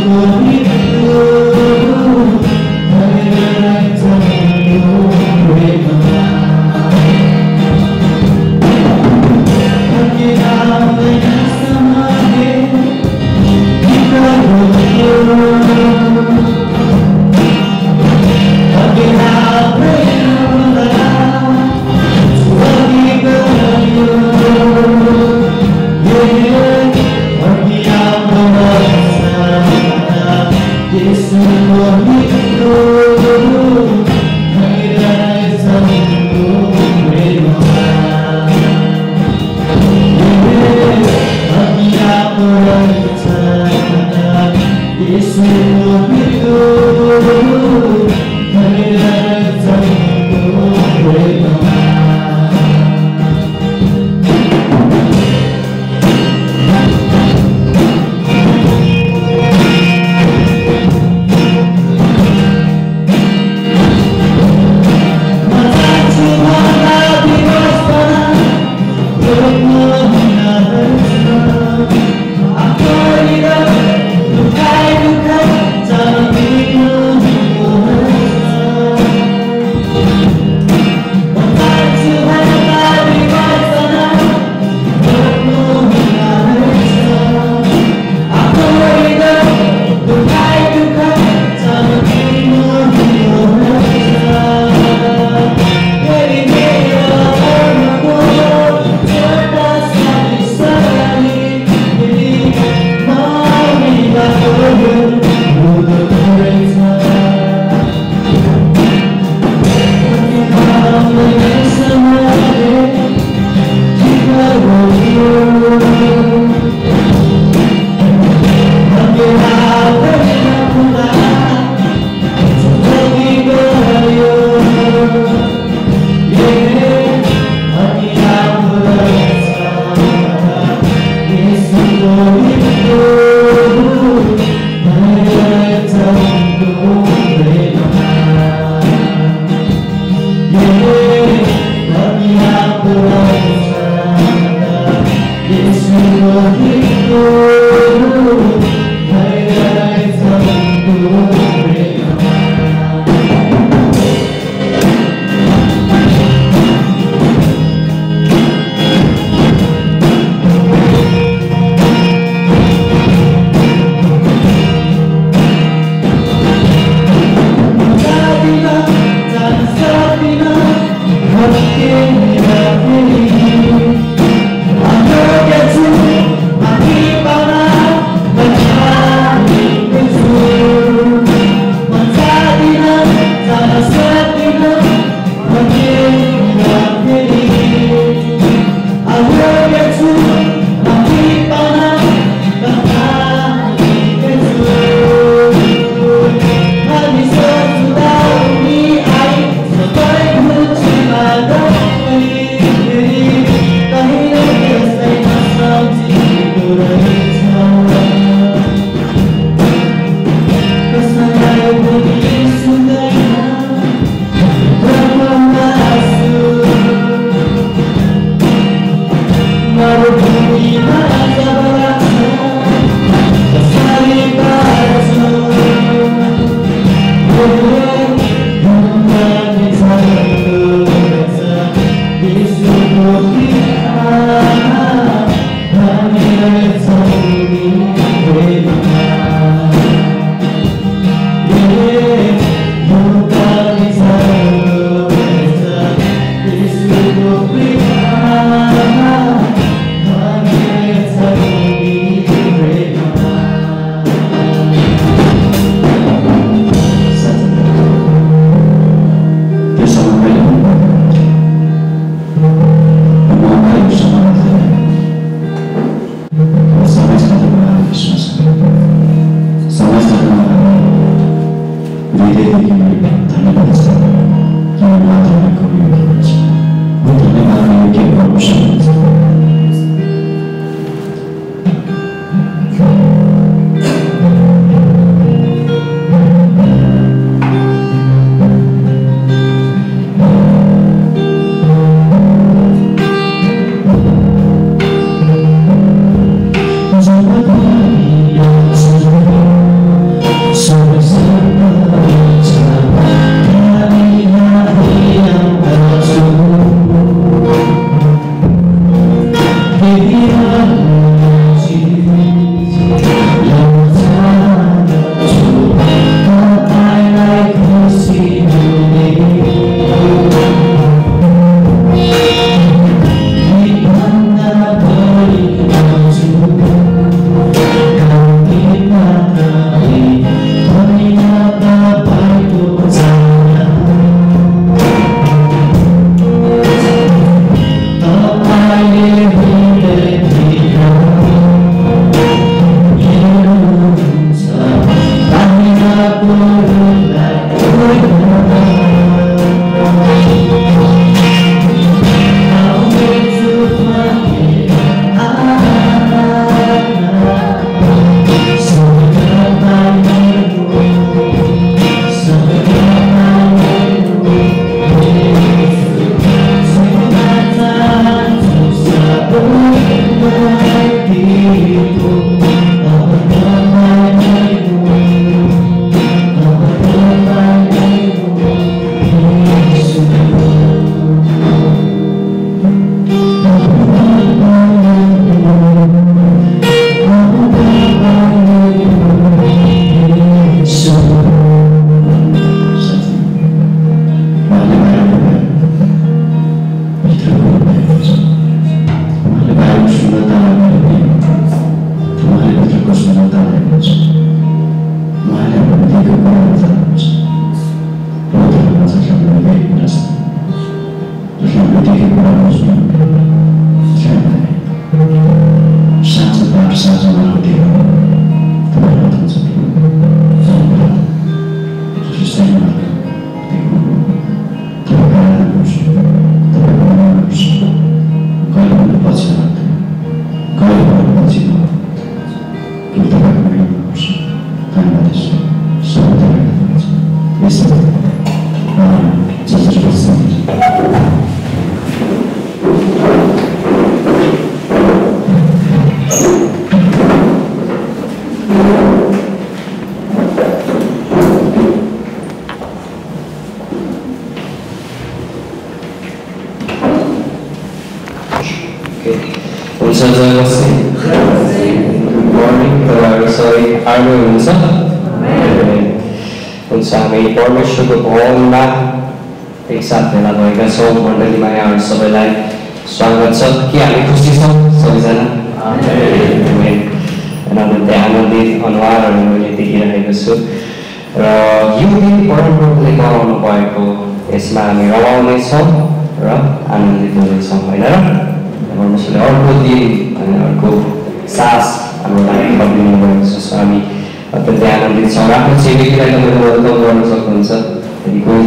Aku हुन्छ जयमसी good morning तपाईँहरू सबै आउनु हुनुहुन्छ हुन्छ हामी परमेश्वरको भवनमा एकसाथ भेला भएका छौँ मण्डलीमा यहाँहरू सबैलाई स्वागत छ के हामी खुसी छौँ सबैजना अत्यन्तै आनन्दित अनुहारहरू मैले देखिरहेको छु र यो दिन परमप्रभुले गराउनु भएको यसमा हामी रमाउनेछौँ र आनन्दित हुनेछौँ होइन र परमेश्वरले अर्को दिन अनि अर्को सास हाम्रो लागि थपिदिनु भएको छ हामी अत्यन्तै आनन्दित छौँ आफ्नो छिमेकीलाई तपाईँले वेलकम गर्न सक्नुहुन्छ यदि कोही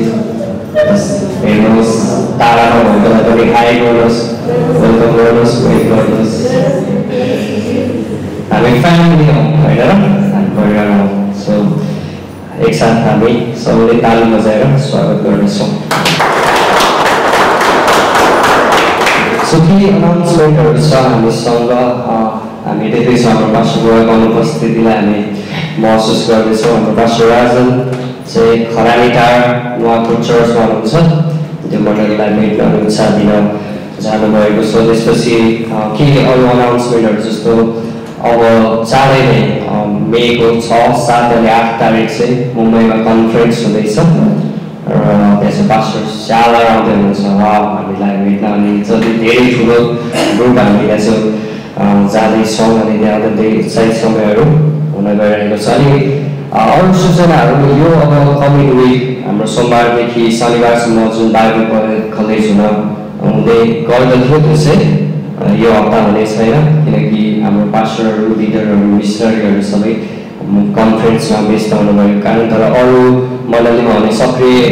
हेर्नुहोस् टाढामा भएकोलाई पनि हाई गर्नुहोस् वेलकम गर्नुहोस् वेट गर्नुहोस् हामी फ्यामिली हौँ होइन र हामी परिवार हौँ सो एकसाथ हामी सबैले ताली बजाएर स्वागत गर्नेछौँ सो के अनाउन्समेन्टहरू छ हामीसँग हामी देख्दैछौँ हाम्रो पास्टर बुवाको अनुपस्थितिलाई हामी महसुस गर्दैछौँ हाम्रो पास्टर राजन चाहिँ खरानीटार नुवाकोट चर्चमा हुनुहुन्छ त्यो मण्डलीलाई भेट गर्ने उत्साह दिन जानुभएको छ त्यसपछि के अरू अनाउन्समेन्टहरू जस्तो अब चाँडै नै मेको 6, 7 अनि 8 तारिक चाहिँ मुम्बईमा कन्फरेन्स हुँदैछ र त्यसो पास्टर स्याला आउँदै हुनुहुन्छ हामीलाई भेट्न अनि जति धेरै ठुलो ग्रुप हामी चाहिँ जाँदैछौँ अनि त्यहाँ अत्यन्तै उत्साहित समयहरू हुन गइरहेको छ अनि अरू सूचनाहरू यो अब कमिङ विक हाम्रो सोमबारदेखि शनिबारसम्म जुन बाइबल कलेज हुँदै गर्दथ्यो त्यो चाहिँ यो हप्ता हुने छैन किनकि हाम्रो पास्टरहरू लिडरहरू मिसनरीहरू सबै कन्फरेन्समा व्यस्त हुनुभएको कारण तर अरू मण्डलीमा हुने सक्रिय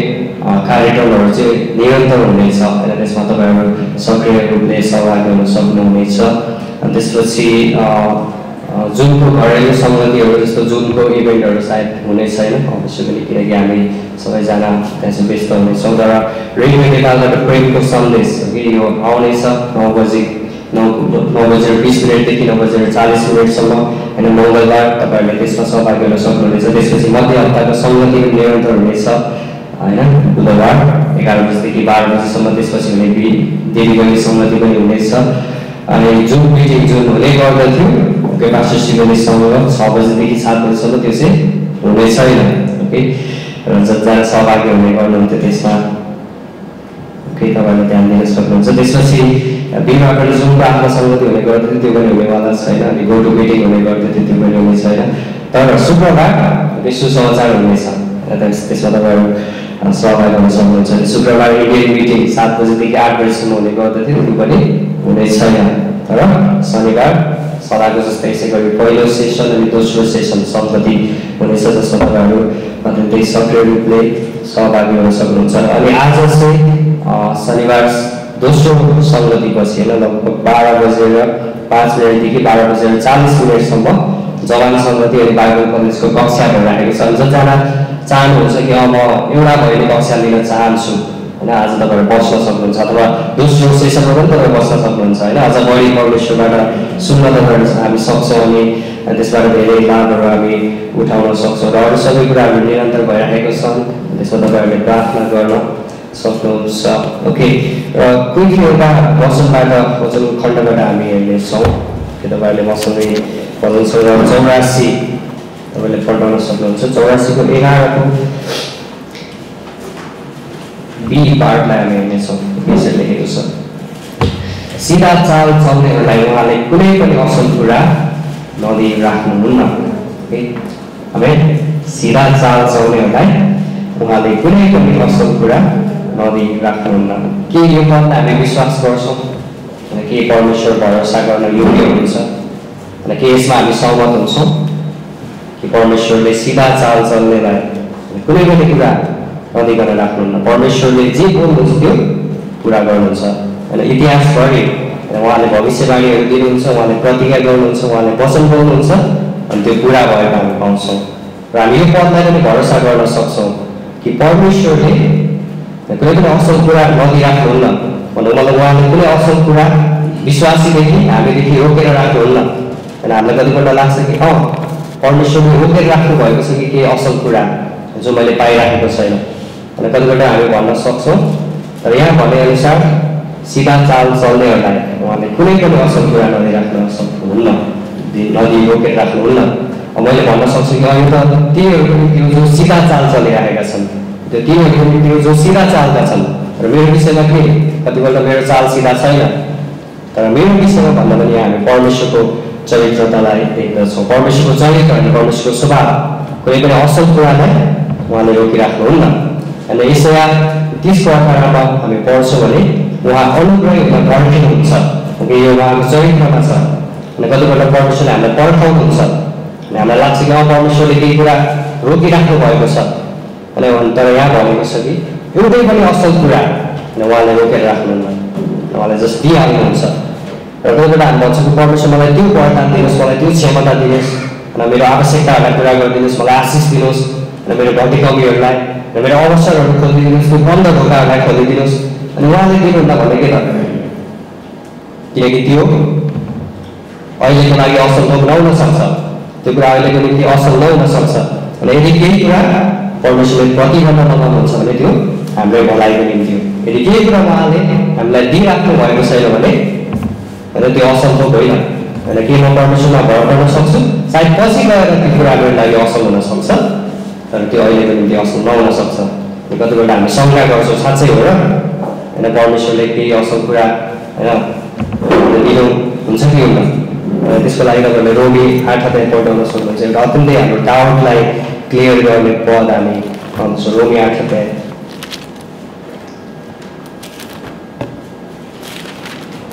कार्यक्रमहरू चाहिँ निरन्तर हुनेछ र त्यसमा तपाईँहरू सक्रिय रूपले सहभागी हुन सक्नुहुनेछ अनि त्यसपछि जुनको घरेलु सङ्गतिहरू जस्तो जुनको इभेन्टहरू सायद हुने छैन अवश्य पनि किनकि हामी सबैजना त्यहाँ चाहिँ व्यस्त हुनेछौँ तर रेडियो नेपालबाट प्रेमको सन्देश कि यो आउनेछ 9:20 9:40 9:40 होइन मङ्गलबार तपाईँहरूले त्यसमा सहभागी हुन सक्नुहुनेछ त्यसपछि मध्य हप्ताको सङ्गति पनि निरन्तर हुनेछ होइन बुधबार 11 बजीदेखि 12 बजीसम्म त्यसपछि हुने देवी बहिनी सङ्गति पनि हुनेछ अनि जुन मिटिङ जुन हुने गर्दथ्यो ओके पास्टर शिवनीसँग 6 बजीदेखि 7 बजीसम्म त्यो चाहिँ हुने छैन ओके र जतिजना सहभागी हुने गर्नुहुन्थ्यो त्यसमा ओके तपाईँले ध्यान दिन सक्नुहुन्छ त्यसपछि बिमारबाट जुन आफ्नो सङ्गति हुने गर्थ्यो त्यो पनि हुनेवाला छैन अनि गोटु मिटिङ हुने गर्थ्यो त्यो पनि हुने छैन तर शुक्रबार सुसमाचार हुनेछ त्यसमा तपाईँहरू सहभागी हुन सक्नुहुन्छ शुक्रबार इन्डियन मिटिङ 7 बजीदेखि 8 बजीसम्म हुने गर्दथ्यो त्यो पनि हुने छैन तर शनिबार सदाको जस्तै यसै गरी पहिलो सेसन अनि दोस्रो सेसन सङ्गति हुनेछ जसमा तपाईँहरू अत्यन्तै सक्रिय रूपले सहभागी हुन सक्नुहुन्छ अनि आज चाहिँ शनिबार दोस्रो सङ्गतिपछि होइन लगभग 12:05 12 बजेर 40 जवान सङ्गति अनि बाइबल कलेजको कक्षाहरू राखेको छ जतिजना चाहनुहुन्छ कि म एउटा भएन कक्षा लिन चाहन्छु होइन आज तपाईँहरू बस्न सक्नुहुन्छ अथवा दोस्रो सेसनमा पनि तपाईँ बस्न सक्नुहुन्छ होइन अझ बढी परमेश्वरबाट सुन्न तपाईँहरू हामी सक्छौँ अनि त्यसबाट धेरै लाभहरू हामी उठाउन सक्छौँ र अरू सबै कुराहरू निरन्तर भइरहेको छन् त्यसमा तपाईँहरूले प्रार्थना गर्न सक्नुहुन्छ ओके र कुनै एउटा वचनबाट वचन खण्डबाट हामी हेर्नेछौँ कि तपाईँहरूले मसँगै भजन सङ्ग्रह 84 तपाईँले पढ्न सक्नुहुन्छ 84 को 11 को बी पार्टलाई हामी हेर्नेछौँ यसरी लेखेको छ सिधा चाल चल्नेहरूलाई उहाँले कुनै पनि असल कुरा नदिई राख्नुहुन्न आमेन सिधा चाल चल्नेहरूलाई उहाँले कुनै पनि असल कुरा नदिई राख्नुहुन्न के यो पदलाई हामी विश्वास गर्छौँ के परमेश्वर भरोसा गर्न योग्य हुन्छ र के यसमा हामी सहमत हुन्छौँ कि परमेश्वरले सिधा चाल चल्नेलाई कुनै पनि कुरा नदिकन राख्नुहुन्न परमेश्वरले जे बोल्नुहुन्छ त्यो पुरा गर्नुहुन्छ होइन इतिहासभरि उहाँले भविष्यवाणीहरू दिनुहुन्छ उहाँले प्रतिज्ञा गर्नुहुन्छ उहाँले वचन बोल्नुहुन्छ अनि त्यो पुरा भएको हामी पाउँछौँ र हामी यो पदलाई पनि भरोसा गर्न सक्छौँ कि परमेश्वरले कुनै पनि असल कुरा नदिइराख्नुहुन्न भन्नु मतलब उहाँले कुनै असल कुरा विश्वासीदेखि हामीदेखि रोकेर राख्नुहुन्न अनि हामीलाई कतिपल्ट लाग्छ कि परमेश्वरले रोकेर राख्नु भएको छ कि केही असल कुरा जो मैले पाइराखेको छैन अनि कतिपल्ट हामी भन्न सक्छौँ तर यहाँ भनेअनुसार सिधा चाल चल्नेहरूलाई उहाँले कुनै पनि असल कुरा नदिइराख्न सक्नुहुन्न, नदिई रोकेर राख्नुहुन्न। मैले भन्न सक्छु कि अहिले त तिनीहरूको निम्ति जो सिधा चाल चलिरहेका छन्, त्यो तिनीहरूको निम्ति जो सिधा चालका छन्। र मेरो विषयमा के कतिपल्ट मेरो चाल सिधा छैन, तर मेरो विषयमा भन्दा पनि हामी परमेश्वरको चरित्रतालाई देख्दछौँ। परमेश्वरको चरित्र अनि परमेश्वरको स्वभाव, कुनै पनि असल कुरालाई उहाँले रोकिराख्नुहुन्न। अनि यशया 30:18 हामी पढ्छौँ भने उहाँ अनुग्रही हुन पर्खिनुहुन्छ, यो उहाँको चरित्रमा छ। अनि कतिपल्ट परमेश्वरले हामीलाई पर्खाउनुहुन्छ अनि हामीलाई लाग्छ कि परमेश्वरले केही कुरा रोकिराख्नु भएको छ, अनि तर यहाँ भनेको छ कि एउटै पनि असल कुरा उहाँले रोकेर राख्नुहुन्न, उहाँले जस्ट दिइहाल्नुहुन्छ। र कतिपल्ट हामी भन्छौँ कि परमेश्वर मलाई त्यो वरदान दिनुहोस्, मलाई त्यो क्षमता दिनुहोस्, र मेरो आवश्यकताहरूलाई पुरा गरिदिनुहोस्, मलाई आशिष दिनुहोस्, र मेरो भौतिक कमीहरूलाई र मेरो अवसरहरू खोलिदिनुहोस्, त्यो बन्द ढोकाहरूलाई खोलिदिनुहोस्। अनि उहाँले दिनुहुन्न भने के त, किनकि त्यो अहिलेको लागि असल नहुन सक्छ, त्यो कुरा अहिलेको निम्ति असल नहुन सक्छ। अनि यदि केही कुरा परमेश्वरले प्रतिबन्ध लगाउनुहुन्छ भने त्यो हाम्रै भलाइको निम्ति हो। यदि केही कुरा उहाँले हामीलाई दिइराख्नु भएको छैन भने त्यो असल थोक होइन। होइन के म परमेश्वरमा भर गर्न सक्छु, सायद पछि गएर त्यो कुरा मेरो लागि असल हुन सक्छ, तर त्यो अहिलेको निम्ति असल नहुन सक्छ। कतिपल्ट हामी शङ्का गर्छौँ साँच्चै हो र, होइन परमेश्वरले केही असल कुरा होइन दिनु हुन्छ कि हुन्न। त्यसको लागि तपाईँहरूले रोमी 8 पढाउन सक्नुहुन्छ। एउटा अत्यन्तै हाम्रो डाउटलाई क्लियर गर्ने पद हामी पाउँछौँ। रोमी 8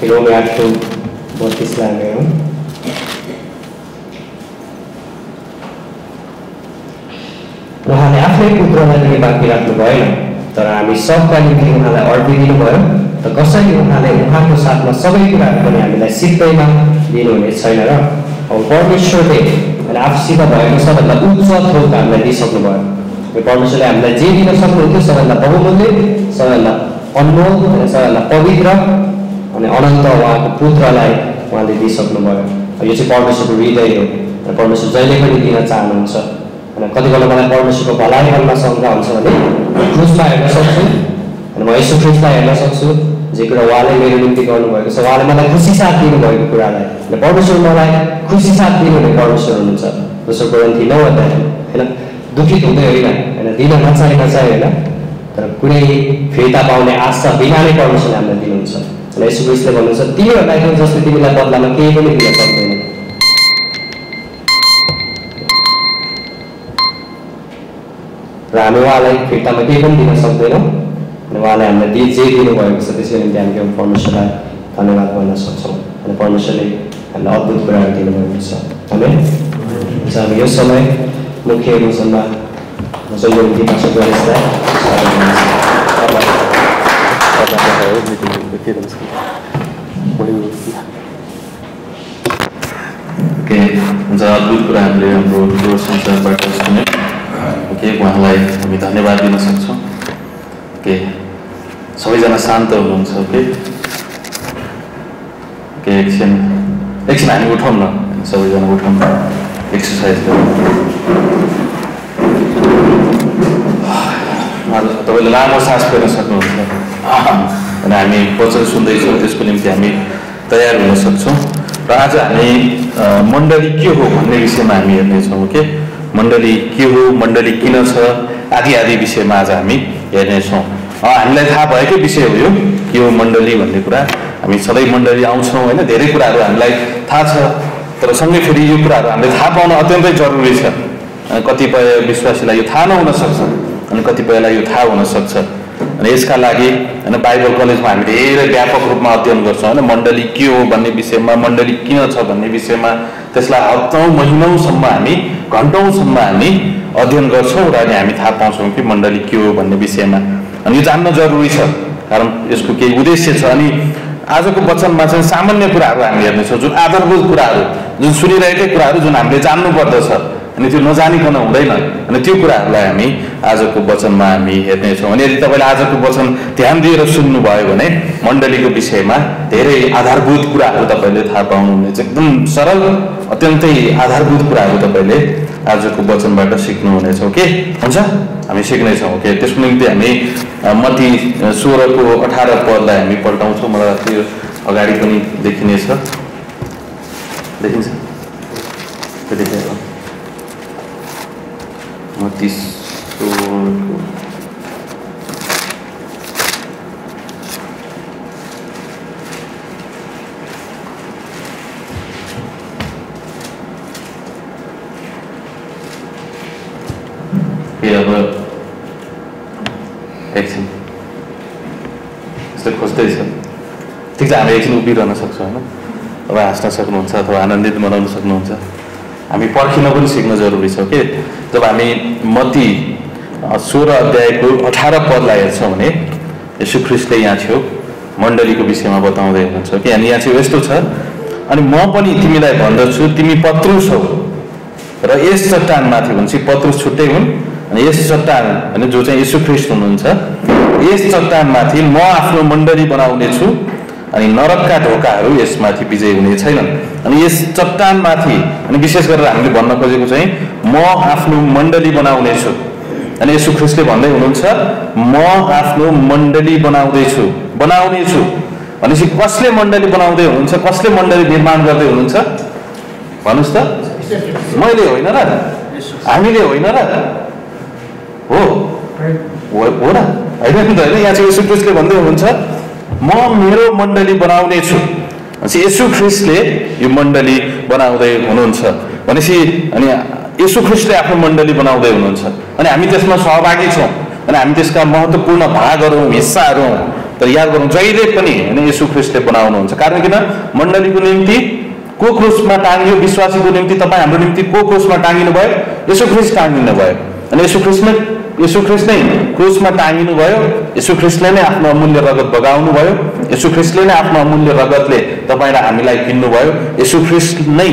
रोमी 8:32 लाग्ने हो। उहाँले आफ्नै पुत्रलाई पनि बाँकी राख्नु भएन, तर हामी सबका निम्ति उहाँलाई अर्पिदिनु भयो। त कसरी उहाँले उहाँको साथमा सबै कुराहरू पनि हामीलाई सित्तैमा दिनुहुने छैन र। अब परमेश्वरले होइन आफूसित भएको सबभन्दा उच्च थोक हामीलाई दिइसक्नु भयो। परमेश्वरले हामीलाई जे दिन सक्नुहुन्थ्यो सबभन्दा बहुमूल्य, सबभन्दा अनमोल, सबभन्दा पवित्र अनि अनन्त उहाँको पुत्रलाई उहाँले दिइसक्नु भयो। यो चाहिँ परमेश्वरको हृदय हो र परमेश्वर जहिले पनि दिन चाहनुहुन्छ। अनि कतिपल्ट मलाई परमेश्वरको भलाइ गर्न शङ्का हुन्छ भने क्रुसमा हेर्न सक्छु, अनि म यसो ख्रिस्टलाई हेर्न सक्छु, जे कुरा उहाँले मेरो निम्ति गर्नुभएको छ, उहाँले मलाई खुसी साथ दिनुभएको कुरालाई। र परमेश्वर मलाई खुसी साथ दिनुहुने परमेश्वर हुनुहुन्छ। दोस्रो कोरिन्थी 9 होइन दुखित हुँदै होइन, होइन दिन नचाहे होइन, तर कुनै फिर्ता पाउने आशा बिना नै परमेश्वरले हामीलाई दिनुहुन्छ। र यसो क्रिस्टले भन्नुहुन्छ तिमीहरूलाई पनि जसले तिमीलाई बदलामा केही पनि दिन सक्दैन। र हामी उहाँलाई फिर्तामा केही पनि दिन सक्दैनौँ, अनि उहाँले हामीलाई जे दिनुभएको छ त्यसको निम्ति हामी केवल परमेश्वरलाई धन्यवाद भन्न सक्छौँ। अनि परमेश्वरले हामीलाई अद्भुत कुराहरू दिनुभएको छ। हामी यो समय मुख्य रोशनमा जयन्ती भाषा गणेशलाई अद्भुत कुरा हामीले हाम्रो ठुलो संसारबाट सुन्यौँ। उहाँलाई हामी धन्यवाद दिन सक्छौँ। सबैजना शान्त हुनुहुन्छ। एकछिन हामी उठाउँ न, सबैजना उठाउँ, एक्सर्साइज गरौँ। तपाईँले लामो सास फेर्न सक्नुहुन्छ अनि हामी वचन सुन्दैछौँ, त्यसको निम्ति हामी तयार हुन सक्छौँ। र आज हामी मण्डली के हो भन्ने विषयमा हामी हेर्नेछौँ। मण्डली के हो, मण्डली किन छ आदि आदि विषयमा आज हामी हेर्नेछौँ। हामीलाई थाहा भएकै विषय हो यो के हो मण्डली भन्ने कुरा। हामी सधैँ मण्डली आउँछौँ होइन, धेरै कुराहरू हामीलाई थाहा छ, तर सँगै फेरि यो कुराहरू हामीले थाहा पाउन अत्यन्तै जरुरी छ। कतिपय विश्वासीलाई यो थाहा नहुन सक्छ अनि कतिपयलाई यो थाहा हुन सक्छ। अनि यसका लागि होइन बाइबल कलेजमा हामी धेरै व्यापक रूपमा अध्ययन गर्छौँ होइन, मण्डली के हो भन्ने विषयमा, मण्डली किन छ भन्ने विषयमा। त्यसलाई हप्तौँ महिनौसम्म हामी घन्टौँसम्म हामी अध्ययन गर्छौँ र हामी थाहा पाउँछौँ कि मण्डली के हो भन्ने विषयमा। अनि यो जान्न जरुरी छ, कारण यसको केही उद्देश्य छ। अनि आजको वचनमा चाहिँ सामान्य कुराहरू हामी हेर्नेछौँ, जुन आधारभूत कुराहरू, जुन सुनिरहेकै कुराहरू, जुन हामीले जान्नुपर्दछ अनि त्यो नजानिकन हुँदैन। अनि त्यो कुराहरूलाई हामी आजको वचनमा हामी हेर्नेछौँ। अनि यदि तपाईँले आजको वचन ध्यान दिएर सुन्नुभयो भने मण्डलीको विषयमा धेरै आधारभूत कुराहरू तपाईँले थाहा पाउनुहुनेछ। एकदम सरल, अत्यन्तै आधारभूत कुराहरू तपाईँले आजको वचनबाट सिक्नुहुनेछ। हुन्छ, हामी सिक्नेछौँ। त्यसको निम्ति हामी मत्ती 16:18 पदलाई हामी पल्टाउँछौँ। मलाई त्यो अगाडि पनि देखिनेछ, देखिन्छ त्यो देखेर मत्ती 16 अब एकछिन यस्तो खोज्दैछ। ठिक छ, हामी एकछिन उभिरहन सक्छौँ होइन। अब हाँस्न सक्नुहुन्छ अथवा आनन्दित बनाउन सक्नुहुन्छ। हामी पर्खिन पनि सिक्न जरुरी छ के। जब हामी मत्ती 16 अध्यायको 18 पदलाई हेर्छौँ भने येशू ख्रीष्टले यहाँ छेउ मण्डलीको विषयमा बताउँदै हुनुहुन्छ कि अनि यहाँ चाहिँ यस्तो छ, अनि म पनि तिमीलाई भन्दछु तिमी पत्रुस हौ र यस चट्टानमाथि भन्छ पत्रुस छुट्टै हुन्, अनि यस चट्टान अनि जो चाहिँ येशू ख्रीष्ट हुनुहुन्छ, यस चट्टानमाथि म आफ्नो मण्डली बनाउने छु अनि नरकका ढोकाहरू यसमाथि विजय हुने छैनन्। अनि यस चट्टानमाथि अनि विशेष गरेर हामीले भन्न खोजेको चाहिँ म आफ्नो मण्डली बनाउने छु। अनि येशू ख्रीष्टले भन्दै हुनुहुन्छ म आफ्नो मण्डली बनाउने छु भनेपछि कसले मण्डली बनाउँदै हुनुहुन्छ, कसले मण्डली निर्माण गर्दै हुनुहुन्छ भन्नुहोस् त? मैले होइन र, हामीले होइन र, हो र होइन नि त होइन। यहाँ चाहिँ येशू ख्रीष्टले भन्दै हुनुहुन्छ म मेरो मण्डली बनाउने छु। येशू ख्रीष्टले यो मण्डली बनाउँदै हुनुहुन्छ भनेपछि अनि येशू ख्रीष्टले आफ्नो मण्डली बनाउँदै हुनुहुन्छ अनि हामी त्यसमा सहभागी छौँ अनि हामी त्यसका महत्त्वपूर्ण भागहरू हिस्साहरू। तर याद गरौँ जहिले पनि होइन येशू ख्रीष्टले बनाउनुहुन्छ। कारण किन? मण्डलीको निम्ति को क्रुसमा टाँगियो, विश्वासीको निम्ति तपाईँ हाम्रो निम्ति को क्रुसमा टाँगिनु भयो? येशू ख्रीष्ट टाँगिनु भयो। अनि येशू ख्रीष्ट नै क्रुसमा टाँगिनु भयो। येशू ख्रीष्टले नै आफ्नो अमूल्य रगत बगाउनु भयो। येशू ख्रीष्टले नै आफ्नो अमूल्य रगतले तपाईँ र हामीलाई किन्नु भयो। येशू ख्रीष्ट नै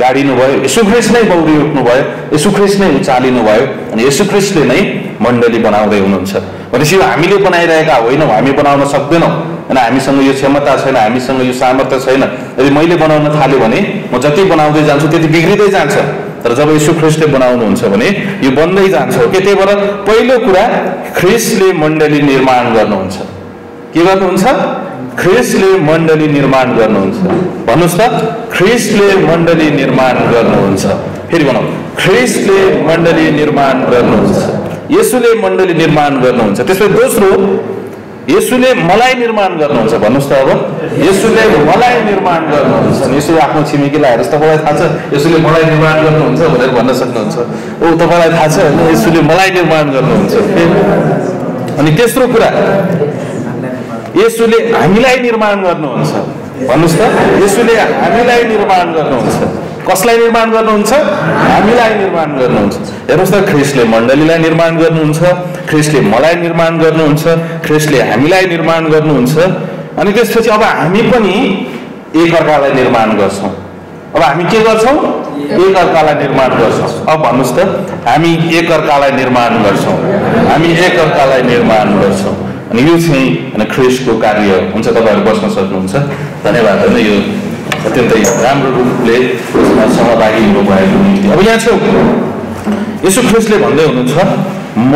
गाडिनु भयो, येशू ख्रीष्ट नै बौरी उठ्नु भयो, येशू ख्रीष्ट नै उचालिनु भयो अनि येशू ख्रीष्टले नै मण्डली बनाउँदै हुनुहुन्छ। भनेपछि हामीले बनाइरहेका होइनौँ, हामी बनाउन सक्दैनौँ अनि हामीसँग यो क्षमता छैन, हामीसँग यो सामर्थ्य छैन। यदि मैले बनाउन थाल्यो भने म जति बनाउँदै जान्छु त्यति बिग्रिँदै जान्छ। तर जब येशू ख्रीष्टले बनाउनुहुन्छ भने यो बन्दै जान्छ के। त्यही भएर पहिलो कुरा ख्रीष्टले मण्डली निर्माण गर्नुहुन्छ। के गर्नुहुन्छ? ख्रीष्टले मण्डली निर्माण गर्नुहुन्छ। भन्नुहोस् त, ख्रीष्टले मण्डली निर्माण गर्नुहुन्छ। फेरि भनौँ, ख्रीष्टले मण्डली निर्माण गर्नुहुन्छ, येशूले मण्डली निर्माण गर्नुहुन्छ। त्यसपछि दोस्रो, येशूले मलाई निर्माण गर्नुहुन्छ। भन्नुहोस् त अब, येशूले मलाई निर्माण गर्नुहुन्छ। येशूले आफ्नो छिमेकीलाई हेर्नुहोस्, तपाईँलाई थाहा छ येशूले मलाई निर्माण गर्नुहुन्छ भनेर भन्न सक्नुहुन्छ। ओ तपाईँलाई थाहा छ होइन, येशूले मलाई निर्माण गर्नुहुन्छ। अनि तेस्रो कुरा, येशूले हामीलाई निर्माण गर्नुहुन्छ। भन्नुहोस् त, येशूले हामीलाई निर्माण गर्नुहुन्छ। कसलाई निर्माण गर्नुहुन्छ? हामीलाई निर्माण गर्नुहुन्छ। हेर्नुहोस् त, ख्रीष्टले मण्डलीलाई निर्माण गर्नुहुन्छ, ख्रीष्टले मलाई निर्माण गर्नुहुन्छ, ख्रीष्टले हामीलाई निर्माण गर्नुहुन्छ। अनि त्यसपछि अब हामी पनि एकअर्कालाई निर्माण गर्छौँ। अब हामी के गर्छौँ? एकअर्कालाई निर्माण गर्छौँ। अब भन्नुहोस् त, हामी एकअर्कालाई निर्माण गर्छौँ, हामी एकअर्कालाई निर्माण गर्छौँ। अनि यो चाहिँ ख्रीष्टको कार्य हुन्छ। तपाईँहरू बस्न सक्नुहुन्छ। धन्यवाद होइन, यो अत्यन्तै राम्रो रूपले यसमा सहभागी हुनुभएको निम्ति। अब यहाँ छेउ येशू ख्रीष्टले भन्दै हुनुहुन्छ म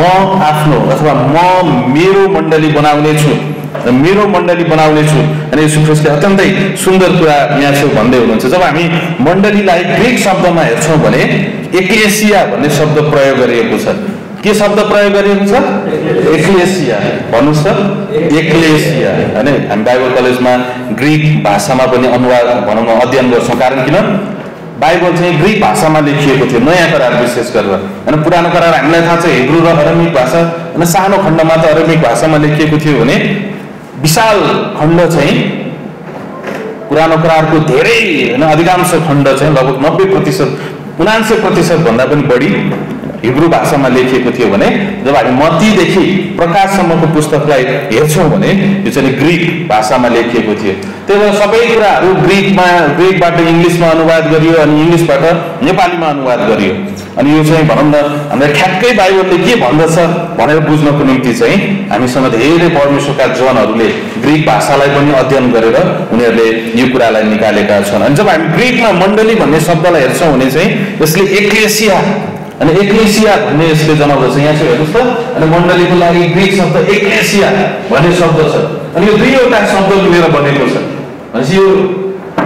आफ्नो अथवा म मेरो मण्डली बनाउने छु, मेरो मण्डली बनाउने छु। अनि येशू ख्रीष्टले अत्यन्तै सुन्दर कुरा यहाँ छेउ भन्दै हुनुहुन्छ। जब हामी मण्डलीलाई ग्रीक शब्दमा हेर्छौँ भने एक्लेसिया भन्ने शब्द प्रयोग गरिएको छ। के शब्द प्रयोग गरिएको छ? एक्लेसिया। भन्नुहोस् त, एक्लेसिया होइन। हामी बाइबल कलेजमा ग्रीक भाषामा पनि अनुवाद भनौँ न अध्ययन गर्छौँ। कारण किन? बाइबल चाहिँ ग्रीक भाषामा लेखिएको थियो, नयाँ करार विशेष गरेर होइन। पुरानो करार हामीलाई थाहा छ हिब्रू र अरामिक भाषा होइन। सानो खण्डमा त अरामिक भाषामा लेखिएको थियो भने विशाल खण्ड चाहिँ पुरानो करारको धेरै होइन अधिकांश खण्ड चाहिँ लगभग 90%, 79% भन्दा पनि बढी हिब्रू भाषामा लेखिएको थियो भने जब हामी मत्तीदेखि प्रकाशसम्मको पुस्तकलाई हेर्छौँ भने यो चाहिँ ग्रीक भाषामा लेखिएको थियो। त्यही भएर सबै कुराहरू ग्रीकबाट इङ्ग्लिसमा अनुवाद गरियो अनि इङ्ग्लिसबाट नेपालीमा अनुवाद गरियो। अनि यो चाहिँ भनौँ न हामीलाई ठ्याक्कै बाइबलले के भन्दछ भनेर बुझ्नको निम्ति चाहिँ हामीसँग धेरै परमेश्वरका जनहरूले ग्रीक भाषालाई पनि अध्ययन गरेर उनीहरूले यो कुरालाई निकालेका छन्। अनि जब हामी ग्रीकमा मण्डली भन्ने शब्दलाई हेर्छौँ भने चाहिँ यसले एक्लेसिया अनि एक्लेसिया भन्ने यसले जनाउँदछ। यहाँ चाहिँ हेर्नुहोस् त, अनि मण्डलीको लागि ग्रीक शब्द एक्लेसिया भन्ने शब्द छ। अनि यो दुईवटा शब्द मिलेर बनेको छ। भनेपछि यो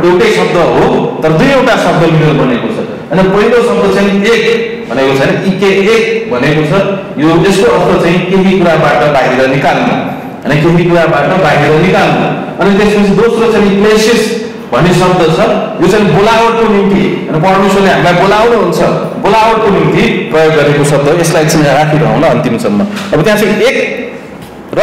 एउटै शब्द हो तर दुईवटा शब्द मिलेर बनेको छ। अनि पहिलो शब्द चाहिँ एक भनेको छैन, इके एक भनेको छ। यो यसको अर्थ चाहिँ केही कुराबाट बाहिर निकाल्नु, अनि केही कुराबाट बाहिर निकाल्नु। अनि त्यसपछि दोस्रो चाहिँ इक्लेसिस भन्ने शब्द छ। यो चाहिँ बोलावटको निम्ति, अनि परमेश्वरले हामीलाई बोलाउनुहुन्छ, बोलावटको निम्ति प्रयोग गरेको शब्द। यसलाई चाहिँ राखिरहँ ल अन्तिमसम्म। अब त्यहाँ चाहिँ एक र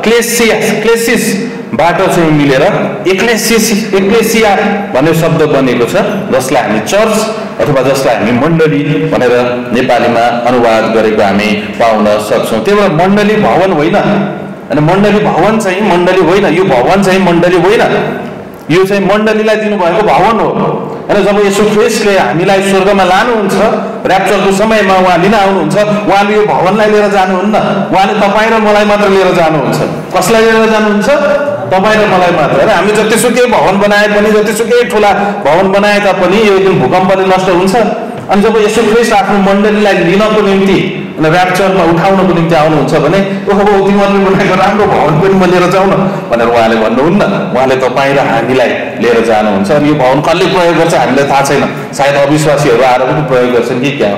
क्लेसिसबाट चाहिँ मिलेर एक्लेसिया भन्ने शब्द बनेको छ, जसलाई हामी चर्च अथवा जसलाई हामी मण्डली भनेर नेपालीमा अनुवाद गरेको हामी पाउन सक्छौँ। त्यही भएर मण्डली भवन होइन, अनि मण्डली भवन चाहिँ मण्डली होइन, यो भवन चाहिँ मण्डली होइन, यो चाहिँ मण्डलीलाई दिनुभएको भवन हो। अनि जब यसो ख्रिस्टले हामीलाई स्वर्गमा लानुहुन्छ, र्याप्चरको समयमा उहाँ लिन आउनुहुन्छ, उहाँले यो भवनलाई लिएर जानुहुन्न, उहाँले तपाईँ र मलाई मात्र लिएर जानुहुन्छ। कसलाई लिएर जानुहुन्छ? तपाईँ र मलाई मात्र। होइन, हामी जतिसुकै भवन बनाए पनि, जतिसुकै ठुला भवन बनाए तापनि यो दिन भूकम्पले नष्ट हुन्छ। अनि जब यसो ख्रिस्ट आफ्नो मण्डलीलाई लिनको निम्ति अनि र्याप्चरमा उठाउनको निम्ति आउनुहुन्छ भने ओहो तिमीहरूले बनाएको राम्रो भवन पनि म लिएर जाउँ न भनेर उहाँले भन्नुहुन्न, उहाँले तपाईँ र हामीलाई लिएर जानुहुन्छ। अनि यो भवन कसले प्रयोग गर्छ हामीलाई थाहा छैन, सायद अविश्वासीहरू आएर पनि प्रयोग गर्छन् कि क्या हो,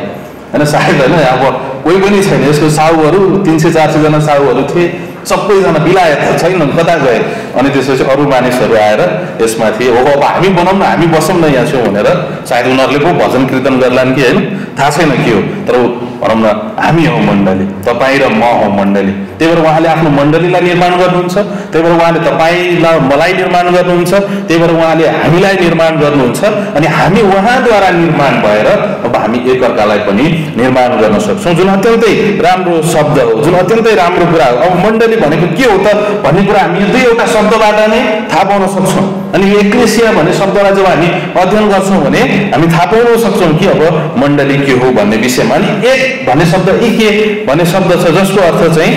होइन सायद। होइन, अब कोही पनि छैन। यसको साहुहरू 300-400 जना साहुहरू थिए, सबैजना बिलायत छैनन्, कता गए। अनि त्यसपछि अरू मानिसहरू आएर यसमाथि हो अब हामी बनाउँ न, हामी बसौँ न यहाँ छौँ भनेर सायद उनीहरूले पो भजन कीर्तन गर्लान् कि होइन, थाहा छैन के हो। तर भनौँ न हामी हौँ मण्डली, तपाईँ र म हौँ मण्डली। त्यही भएर उहाँले आफ्नो मण्डलीलाई निर्माण गर्नुहुन्छ, त्यही भएर उहाँले तपाईँलाई मलाई निर्माण गर्नुहुन्छ, त्यही भएर उहाँले हामीलाई निर्माण गर्नुहुन्छ। अनि हामी उहाँद्वारा निर्माण भएर अब हामी एकअर्कालाई पनि निर्माण गर्न सक्छौँ, जुन अत्यन्तै राम्रो शब्द हो, जुन अत्यन्तै राम्रो कुरा हो। अब मण्डली भनेको के हो त भन्ने कुरा हामी यो दुईवटा शब्दबाट नै थाहा पाउन सक्छौँ। अनि यो एक्लेसिया भन्ने शब्दलाई जब हामी अध्ययन गर्छौँ भने हामी थाहा पाउन सक्छौँ कि अब मण्डली के हो भन्ने विषयमा। अनि एक भन्ने शब्द इके भन्ने शब्द छ, जसको अर्थ चाहिँ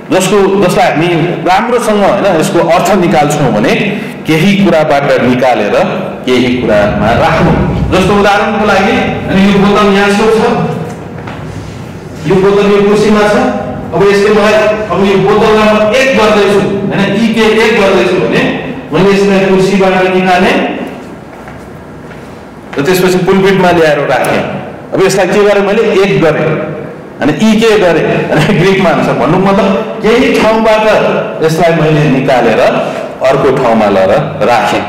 जसलाई हामी राम्रोसँग होइन यसको अर्थ निकाल्छौँ भने केही कुराबाट निकालेर केही कुरामा राख्नु। जस्तो उदाहरणको लागि अनि यो बोतल यहाँ छ, यो बोतल यो कुर्सीमा छ। अब यसले मलाई अब यो बोतललाई म एक गर्दैछु होइन, इके एक गर्दैछु भने मैले यसलाई कुर्सीबाट निकालेँ र त्यसपछि पुलपिटमा ल्याएर राखेँ। अब यसलाई के गरेँ मैले एक गरेँ अनि इके गरेँ अनि ग्रिकमा हुन्छ भन्नु मतलब केही ठाउँबाट यसलाई मैले निकालेर अर्को ठाउँमा लगेर राखेँ।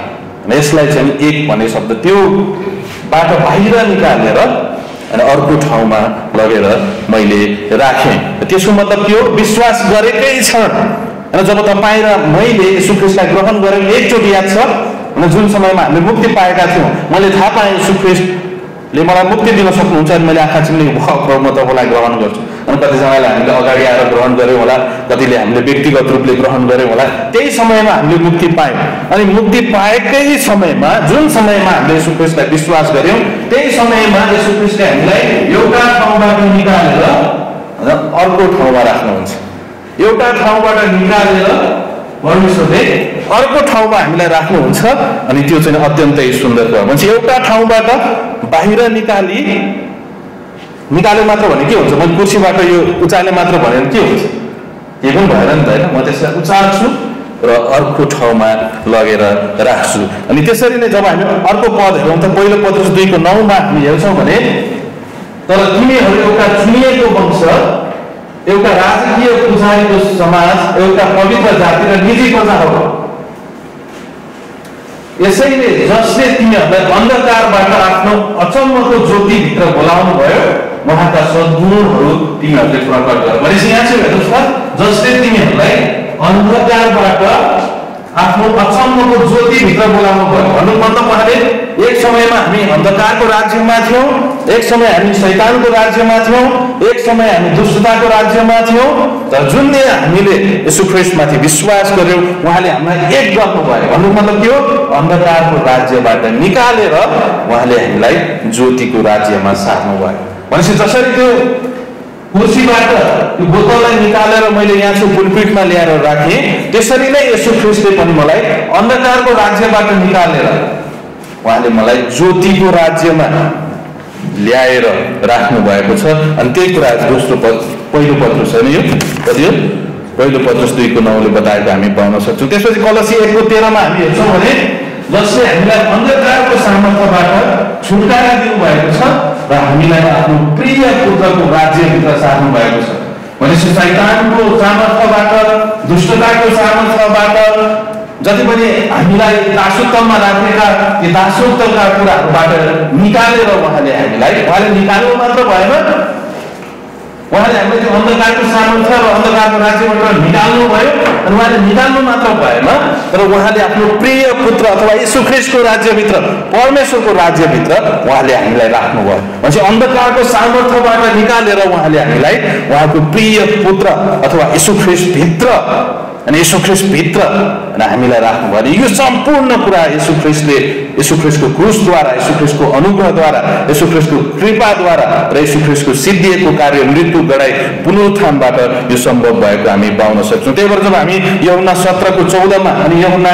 यसलाई चाहिँ एक भन्ने शब्द त्योबाट बाहिर निकालेर अनि अर्को ठाउँमा लगेर मैले राखेँ। त्यसको मतलब के हो? विश्वास गरेकै क्षण होइन, जब तपाईँ र मैले यीशु ख्रिस्टलाई ग्रहण गरेर एकचोटि याद छ अनि जुन समयमा हामीले मुक्ति पाएका थियौँ, मैले थाहा पाएँ यीशु ख्रिस्टले मलाई मुक्ति दिन सक्नुहुन्छ अनि मैले आँखा चिम्लेको भयो म तपाईँलाई ग्रहण गर्छु। अनि कतिजनाले हामीले अगाडि आएर ग्रहण गऱ्यौँ होला, कतिले हामीले व्यक्तिगत रूपले ग्रहण गऱ्यौँ होला। त्यही समयमा हामीले मुक्ति पायौँ। अनि मुक्ति पाएकै समयमा जुन समयमा हामीले यीशु ख्रिस्टलाई विश्वास गऱ्यौँ त्यही समयमा यीशु ख्रिस्टले हामीलाई एउटा ठाउँबाट निकालेर अर्को ठाउँमा राख्नुहुन्छ। एउटा ठाउँबाट निकालेर परमेश्वरले अर्को ठाउँमा हामीलाई राख्नुहुन्छ। अनि त्यो चाहिँ अत्यन्तै सुन्दर कुरा भन्छ। एउटा ठाउँबाट बाहिर निकाले मात्र भने के हुन्छ? मैले कुर्सीबाट यो उचाले मात्र भने के हुन्छ? के पनि भएर नि त होइन, म त्यसलाई उचाल्छु र अर्को ठाउँमा लगेर राख्छु। अनि त्यसरी नै जब हामी अर्को पद हेरौँ त पहिलो पत्रुस 2:9 हामी हेर्छौँ भने तर तिमीहरू एउटा चुनिएको वंश, एउटा राजकीय पुजारीको समाज, एउटा पवित्र जाति र निजी प्रजा हो। यसैले जसले तिमीहरूलाई अन्धकारबाट आफ्नो अचम्मको ज्योतिभित्र बोलाउनु भयो उहाँका सद्गुणहरू तिमीहरूले प्रकट गर। भनेपछि यहाँ चाहिँ हेर्नुहोस् त, जसले तिमीहरूलाई अन्धकारबाट आफ्नो अचम्मको ज्योतिभित्र बोलाउनु भयो भन्नु मतलब उहाँले एक समयमा हामी अन्धकारको राज्यमा थियौँ, एक समय हामी शैतानको राज्यमा थियौँ, एक समय हामी दुष्टताको राज्यमा थियौँ। तर जुनले हामीले यीशु ख्रिस्टमाथि विश्वास गर्यौँ उहाँले हामीलाई एक गर्नुभयो भन्नु मतलब के हो? अन्धकारको राज्यबाट निकालेर उहाँले हामीलाई ज्योतिको राज्यमा सार्नुभयो। भनेपछि जसरी त्यो कुर्सीबाट त्यो बोतललाई निकालेर मैले यहाँ छु पुलपिटमा ल्याएर राखेँ, त्यसरी नै यीशु ख्रिस्टले पनि मलाई अन्धकारको राज्यबाट निकालेर उहाँले मलाई ज्योतिको राज्यमा ल्याएर राख्नु भएको छ। अनि त्यही कुरा दोस्रो पहिलो पत्रुस होइन, यो कति हो? पहिलो पत्रुस 2:9 बताएको हामी पाउन सक्छौँ। त्यसपछि कलसी 1:13 हामी हेर्छौँ भने जसले हामीलाई अन्धकारको सामर्थ्यबाट छुटकारा दिनुभएको छ र हामीलाई आफ्नो प्रिय पुत्रको राज्यभित्र सार्नु भएको छ। भनेपछि शैतानको सामर्थ्यबाट, दुष्टताको सामर्थ्यबाट, जति पनि हामीलाई दासत्वमा राखेका ती दासत्वका कुराहरूबाट निकालेर उहाँले निकाल्नु मात्र भएन, उहाँले हामीलाई त्यो अन्धकारको सामर्थ्य र अन्धकारको राज्यबाट निकाल्नु भयो। अनि उहाँले निकाल्नु मात्र भएन, तर उहाँले आफ्नो प्रिय पुत्र अथवा यीशु ख्रीष्टको राज्यभित्र, परमेश्वरको राज्यभित्र उहाँले हामीलाई राख्नुभयो। भनेपछि अन्धकारको सामर्थ्यबाट निकालेर उहाँले हामीलाई उहाँको प्रिय पुत्र अथवा यीशु ख्रीष्टभित्र अनि यीशु ख्रीष्टभित्र हामीलाई राख्नुभयो। यो सम्पूर्ण कुरा यीशु ख्रीष्टको क्रुसद्वारा, यीशु ख्रीष्टको अनुग्रहद्वारा, यीशु ख्रीष्टको कृपाद्वारा र यीशु ख्रीष्टको सिद्धिएको कार्य, मृत्यु गराई पुनरुत्थानबाट यो सम्भव भएको हामी पाउन सक्छौँ। त्यही भएर जब हामी यूहन्ना 17:14 अनि यूहन्ना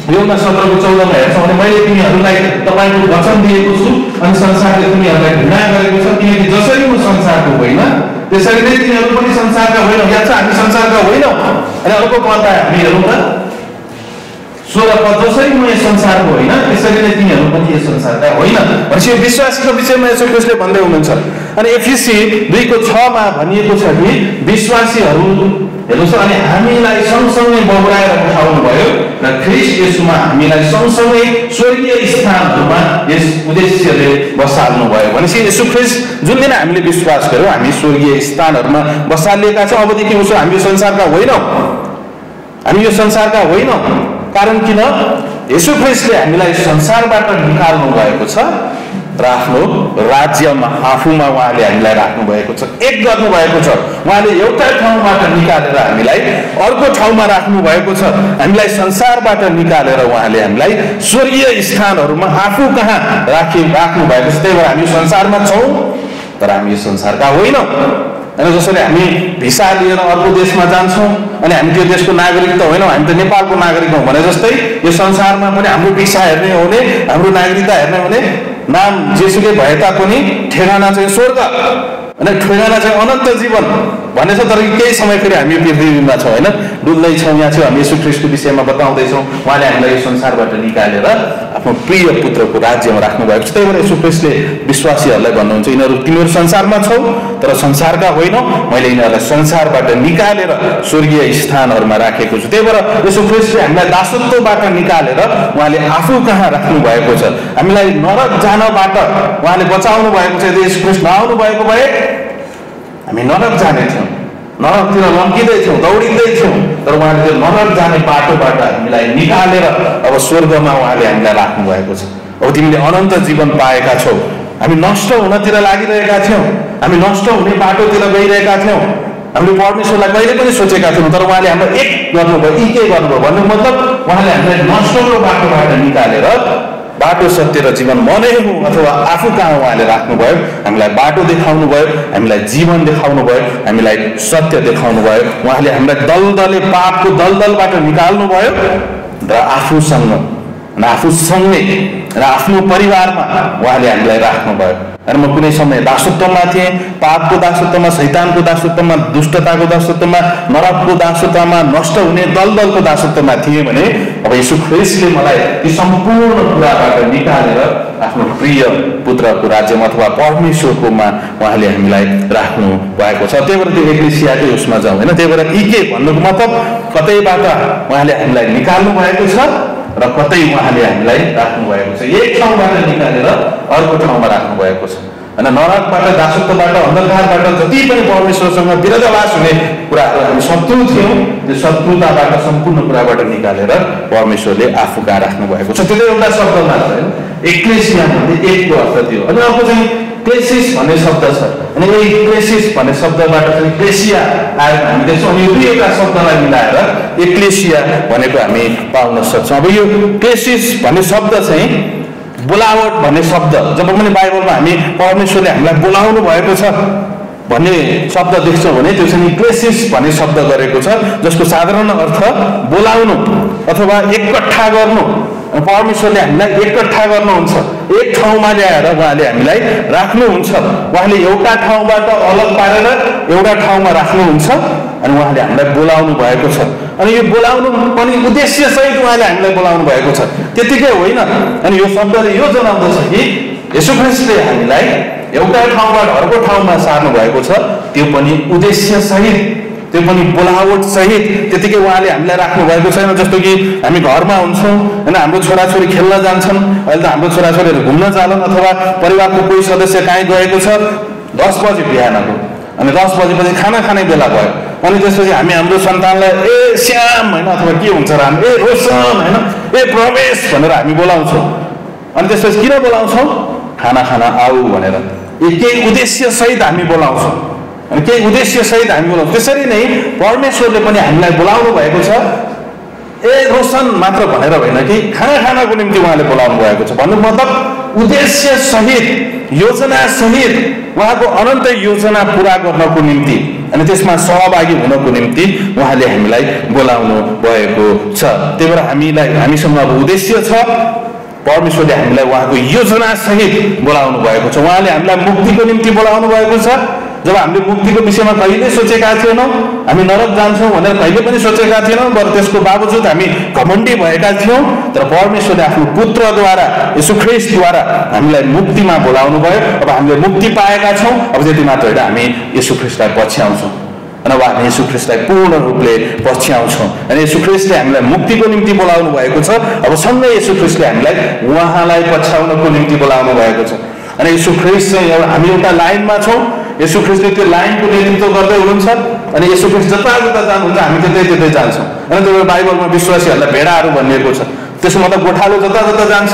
17:14 हेर्छौँ भने मैले तिमीहरूलाई तपाईँको वचन दिएको छु अनि संसारले तिमीहरूलाई घृणा गरेको छ, किनकि जसरी म संसारको होइन त्यसरी नै तिनीहरू पनि संसारका होइन। यहाँ चाहिँ हामी संसारका होइनौँ। अनि अर्को पढ्दा हामी हेरौँ त 16 पद, जसरी म यस संसारको होइन त्यसरी नै तिनीहरू पनि यस संसारका होइन। भनेपछि यो विश्वासीको विषयमा यीशु ख्रीष्टले भन्दै हुनुहुन्छ। अनि एफिसी 2:6 भनिएको छ कि विश्वासीहरू हेर्नुहोस्, अनि हामीलाई सँगसँगै बौराएर उठाउनु भयो र ख्रीष्ट येशूमा हामीलाई सँगसँगै स्वर्गीय स्थानहरूमा यस उद्देश्यले बसाल्नु भयो। भनेपछि यीशु ख्रीष्ट जुन दिन हामीले विश्वास गर्यौँ हामी स्वर्गीय स्थानहरूमा बसालिएका छौँ। अबदेखि उसो हामी यो संसारका होइनौँ, हामी यो संसारका होइनौँ। कारण किन? यीशु ख्रीष्टले हामीलाई संसारबाट निकाल्नु भएको छ र आफ्नो राज्यमा आफूमा उहाँले हामीलाई राख्नु भएको छ, एक गर्नु भएको छ। उहाँले एउटा ठाउँबाट निकालेर हामीलाई अर्को ठाउँमा राख्नु भएको छ। हामीलाई संसारबाट निकालेर उहाँले हामीलाई स्वर्गीय स्थानहरूमा आफू कहाँ राख्नु भएको छ। त्यही भएर हामी संसारमा छौँ तर हामी यो संसारका होइनौँ। अनि जसरी हामी भिसा लिएर अर्को देशमा जान्छौँ अनि हामी त्यो देशको नागरिक त होइनौँ, हामी त नेपालको नागरिक हौँ भने जस्तै यो संसारमा पनि हाम्रो भिसा हेर्ने हो भने, हाम्रो नागरिकता हेर्ने हो भने नाम जेसुकै भए तापनि ठेगाना चाहिँ स्वर्ग अनि ठेगाना चाहिँ अनन्त जीवन भनेछ। तर केही समय फेरि हामी पृथ्वीमा छौँ होइन, डुल्दैछौँ। यहाँ चाहिँ हामी यीशु ख्रीष्टको विषयमा बताउँदैछौँ। उहाँले हामीलाई यो संसारबाट निकालेर आफ्नो प्रिय पुत्रको राज्यमा राख्नु भएको छ। त्यही भएर यीशु ख्रीष्टले विश्वासीहरूलाई भन्नुहुन्छ तिमीहरू संसारमा छौ तर संसारका होइनौ, मैले यिनीहरूलाई संसारबाट निकालेर स्वर्गीय स्थानहरूमा राखेको छु। त्यही भएर यीशु ख्रीष्टले हामीलाई दासत्वबाट निकालेर उहाँले आफू कहाँ राख्नु भएको छ। हामीलाई नरक जानबाट उहाँले बचाउनु भएको छ। यदि यीशु ख्रीष्ट नआउनु भएको भए हामी नरक जाने थियौँ, नरकतिर लम्किँदै थियौँ, दौडिँदै थियौँ। तर उहाँले त्यो नरक जाने बाटोबाट हामीलाई निकालेर अब स्वर्गमा उहाँले हामीलाई राख्नु भएको छ। अब तिमीले अनन्त जीवन पाएका छौ। हामी नष्ट हुनतिर लागिरहेका थियौँ, हामी नष्ट हुने बाटोतिर गइरहेका थियौँ। हामीले परमेश्वरलाई कहिले पनि सोचेका थियौँ, तर उहाँले हामीलाई एक गर्नुभयो, के गर्नुभयो भन्नु मतलब उहाँले हामीलाई नष्टको बाटोबाट निकालेर बाटो सत्य र जीवन म नै हुँ अथवा आफू कहाँ उहाँले राख्नुभयो। हामीलाई बाटो देखाउनु भयो, हामीलाई जीवन देखाउनु भयो, हामीलाई सत्य देखाउनु भयो। उहाँले हामीलाई दलदले पापको दलदलबाट निकाल्नु भयो र आफूसँगै र आफ्नो परिवारमा उहाँले हामीलाई राख्नुभयो। अनि म कुनै समय दासत्वमा थिएँ, पापको दासत्वमा, शैतानको दासत्वमा, दुष्टताको दासत्वमा, नरकको दासत्वमा, नष्ट हुने दलदलको दासत्वमा थिएँ भने अब यीशु ख्रीष्टले मलाई ती सम्पूर्ण कुराबाट निकालेर आफ्नो प्रिय पुत्रको राज्यमा अथवा परमेश्वरकोमा उहाँले हामीलाई राख्नु भएको छ। त्यही भएर त्यो एक्लेसियाकै उसमा जाउँ होइन। त्यही भएर के भन्नुको मतलब कतैबाट उहाँले हामीलाई निकाल्नु भएको छ र कतै उहाँले हामीलाई राख्नु भएको छ। एक ठाउँबाट निकालेर अर्को ठाउँमा राख्नु भएको छ। होइन, नरकबाट, दासत्वबाट, अन्धकारबाट जति पनि परमेश्वरसँग विरोधाभास हुने कुराहरू हामी शत्रु थियौँ, त्यो शत्रुताबाट सम्पूर्ण कुराबाट निकालेर परमेश्वरले आफू कहाँ राख्नु भएको छ। त्यो एउटा शब्द मात्र होइन, एक्लेसिया भन्ने एकको अर्थ थियो। अनि अर्को चाहिँ क्लेसिस भन्ने शब्द छ। अनि यही क्लेसिस भन्ने शब्दबाट चाहिँ क्लेसिया आएको हामी देख्छौँ। अनि यो दुईवटा शब्दलाई मिलाएर एक्लेसिया भनेको हामी पाउन सक्छौँ। अब यो क्लेसिस भन्ने शब्द चाहिँ बोलावट भन्ने शब्द, जब पनि बाइबलमा हामी परमेश्वरले हामीलाई बोलाउनु भएको छ भन्ने शब्द देख्छौँ भने त्यो चाहिँ क्लेसिस भन्ने शब्द गरेको छ, जसको साधारण अर्थ बोलाउनु अथवा एकट्ठा गर्नु परमेश्वरले हामीलाई एकट्ठा गर्नुहुन्छ, एक ठाउँमा ल्याएर उहाँले हामीलाई राख्नुहुन्छ। उहाँले एउटा ठाउँबाट अलग पारेर एउटा ठाउँमा राख्नुहुन्छ अनि उहाँले हामीलाई बोलाउनु भएको छ। अनि यो बोलाउनु पनि उद्देश्यसहित उहाँले हामीलाई बोलाउनु भएको छ, त्यतिकै होइन। अनि यो शब्दले यो जनाउँदछ कि येशू ख्रीष्टले हामीलाई एउटा ठाउँबाट अर्को ठाउँमा सार्नु भएको छ, त्यो पनि उद्देश्यसहित, त्यो पनि बोलावट सहित। त्यतिकै उहाँले हामीलाई राख्नु भएको छैन। जस्तो कि हामी घरमा हुन्छौँ होइन, हाम्रो छोराछोरी खेल्न जान्छन्, अहिले त हाम्रो छोराछोरीहरू घुम्न जान्छन् अथवा परिवारको कोही सदस्य कहीँ गएको छ 10 बजे बिहानको, अनि 10 बजेपछि खाना खाने बेला भयो। अनि त्यसपछि हामी हाम्रो सन्तानलाई ए श्याम होइन अथवा के हुन्छ र हामी ए रोशन होइन ए प्रवेश भनेर हामी बोलाउँछौँ। अनि त्यसपछि किन बोलाउँछौँ? खाना खाना आऊ भनेर, केही उद्देश्यसहित हामी बोलाउँछौँ अनि केही उद्देश्यसहित हामी बोलाउँछौँ। त्यसरी नै परमेश्वरले पनि हामीलाई बोलाउनु भएको छ, ए रोशन मात्र भनेर होइन कि खाना खानको निम्ति उहाँले बोलाउनु भएको छ। भन्नु मतलब उद्देश्यसहित, योजनासहित, उहाँको अनन्त योजना पुरा गर्नको निम्ति अनि त्यसमा सहभागी हुनको निम्ति उहाँले हामीलाई बोलाउनु भएको छ। त्यही भएर हामीसँग अब उद्देश्य छ, परमेश्वरले हामीलाई उहाँको योजनासहित बोलाउनु भएको छ। उहाँले हामीलाई मुक्तिको निम्ति बोलाउनु भएको छ। जब हामीले मुक्तिको विषयमा कहिले सोचेका थिएनौँ, हामी नरक जान्छौँ भनेर कहिले पनि सोचेका थिएनौँ, तर त्यसको बावजुद हामी घमण्डी भएका थियौँ। तर परमेश्वरले आफ्नो पुत्रद्वारा, येशू ख्रीष्टद्वारा हामीलाई मुक्तिमा बोलाउनु भयो। अब हामीले मुक्ति पाएका छौँ। अब त्यति मात्र होइन, हामी येशू ख्रीष्टलाई पछ्याउँछौँ अनि अब हामी येशू ख्रीष्टलाई पूर्ण रूपले पछ्याउँछौँ। अनि येशू ख्रीष्टले हामीलाई मुक्तिको निम्ति बोलाउनु भएको छ। अब सँगै येशू ख्रीष्टले हामीलाई उहाँलाई पछ्याउनको निम्ति बोलाउनु भएको छ। अनि येशू ख्रीष्ट चाहिँ हामी एउटा लाइनमा छौँ, येशू ख्रीष्टले त्यो लाइनको नेतृत्व गर्दै हुनुहुन्छ। अनि येशू ख्रीष्ट जता जता जानुहुन्छ हामी त्यतै जान्छौँ। अनि त्यो बाइबलमा विश्वासीहरूलाई भेडाहरू भनिएको छ। त्यसो मतलब गोठालो जता जता जान्छ,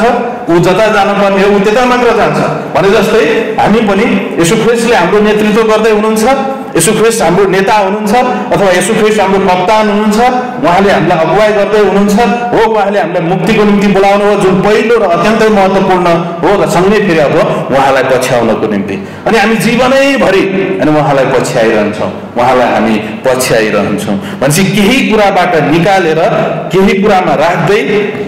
ऊ जता जानुपर्ने ऊ त्यता मात्र जान्छ भने जस्तै हामी पनि येशू ख्रीष्टले हाम्रो नेतृत्व गर्दै हुनुहुन्छ। येशू ख्रीष्ट हाम्रो नेता हुनुहुन्छ अथवा येशू ख्रीष्ट हाम्रो कप्तान हुनुहुन्छ। उहाँले हामीलाई अगुवाई गर्दै हुनुहुन्छ। हो, उहाँले हामीलाई मुक्तिको निम्ति बोलाउनु हो, जुन पहिलो र अत्यन्तै महत्त्वपूर्ण हो, र सँगै फेरि अब उहाँलाई पछ्याउनको निम्ति। अनि हामी जीवनैभरि अनि उहाँलाई पछ्याइरहन्छौँ, उहाँलाई हामी पछ्याइरहन्छौँ। भनेपछि केही कुराबाट निकालेर केही कुरामा राख्दै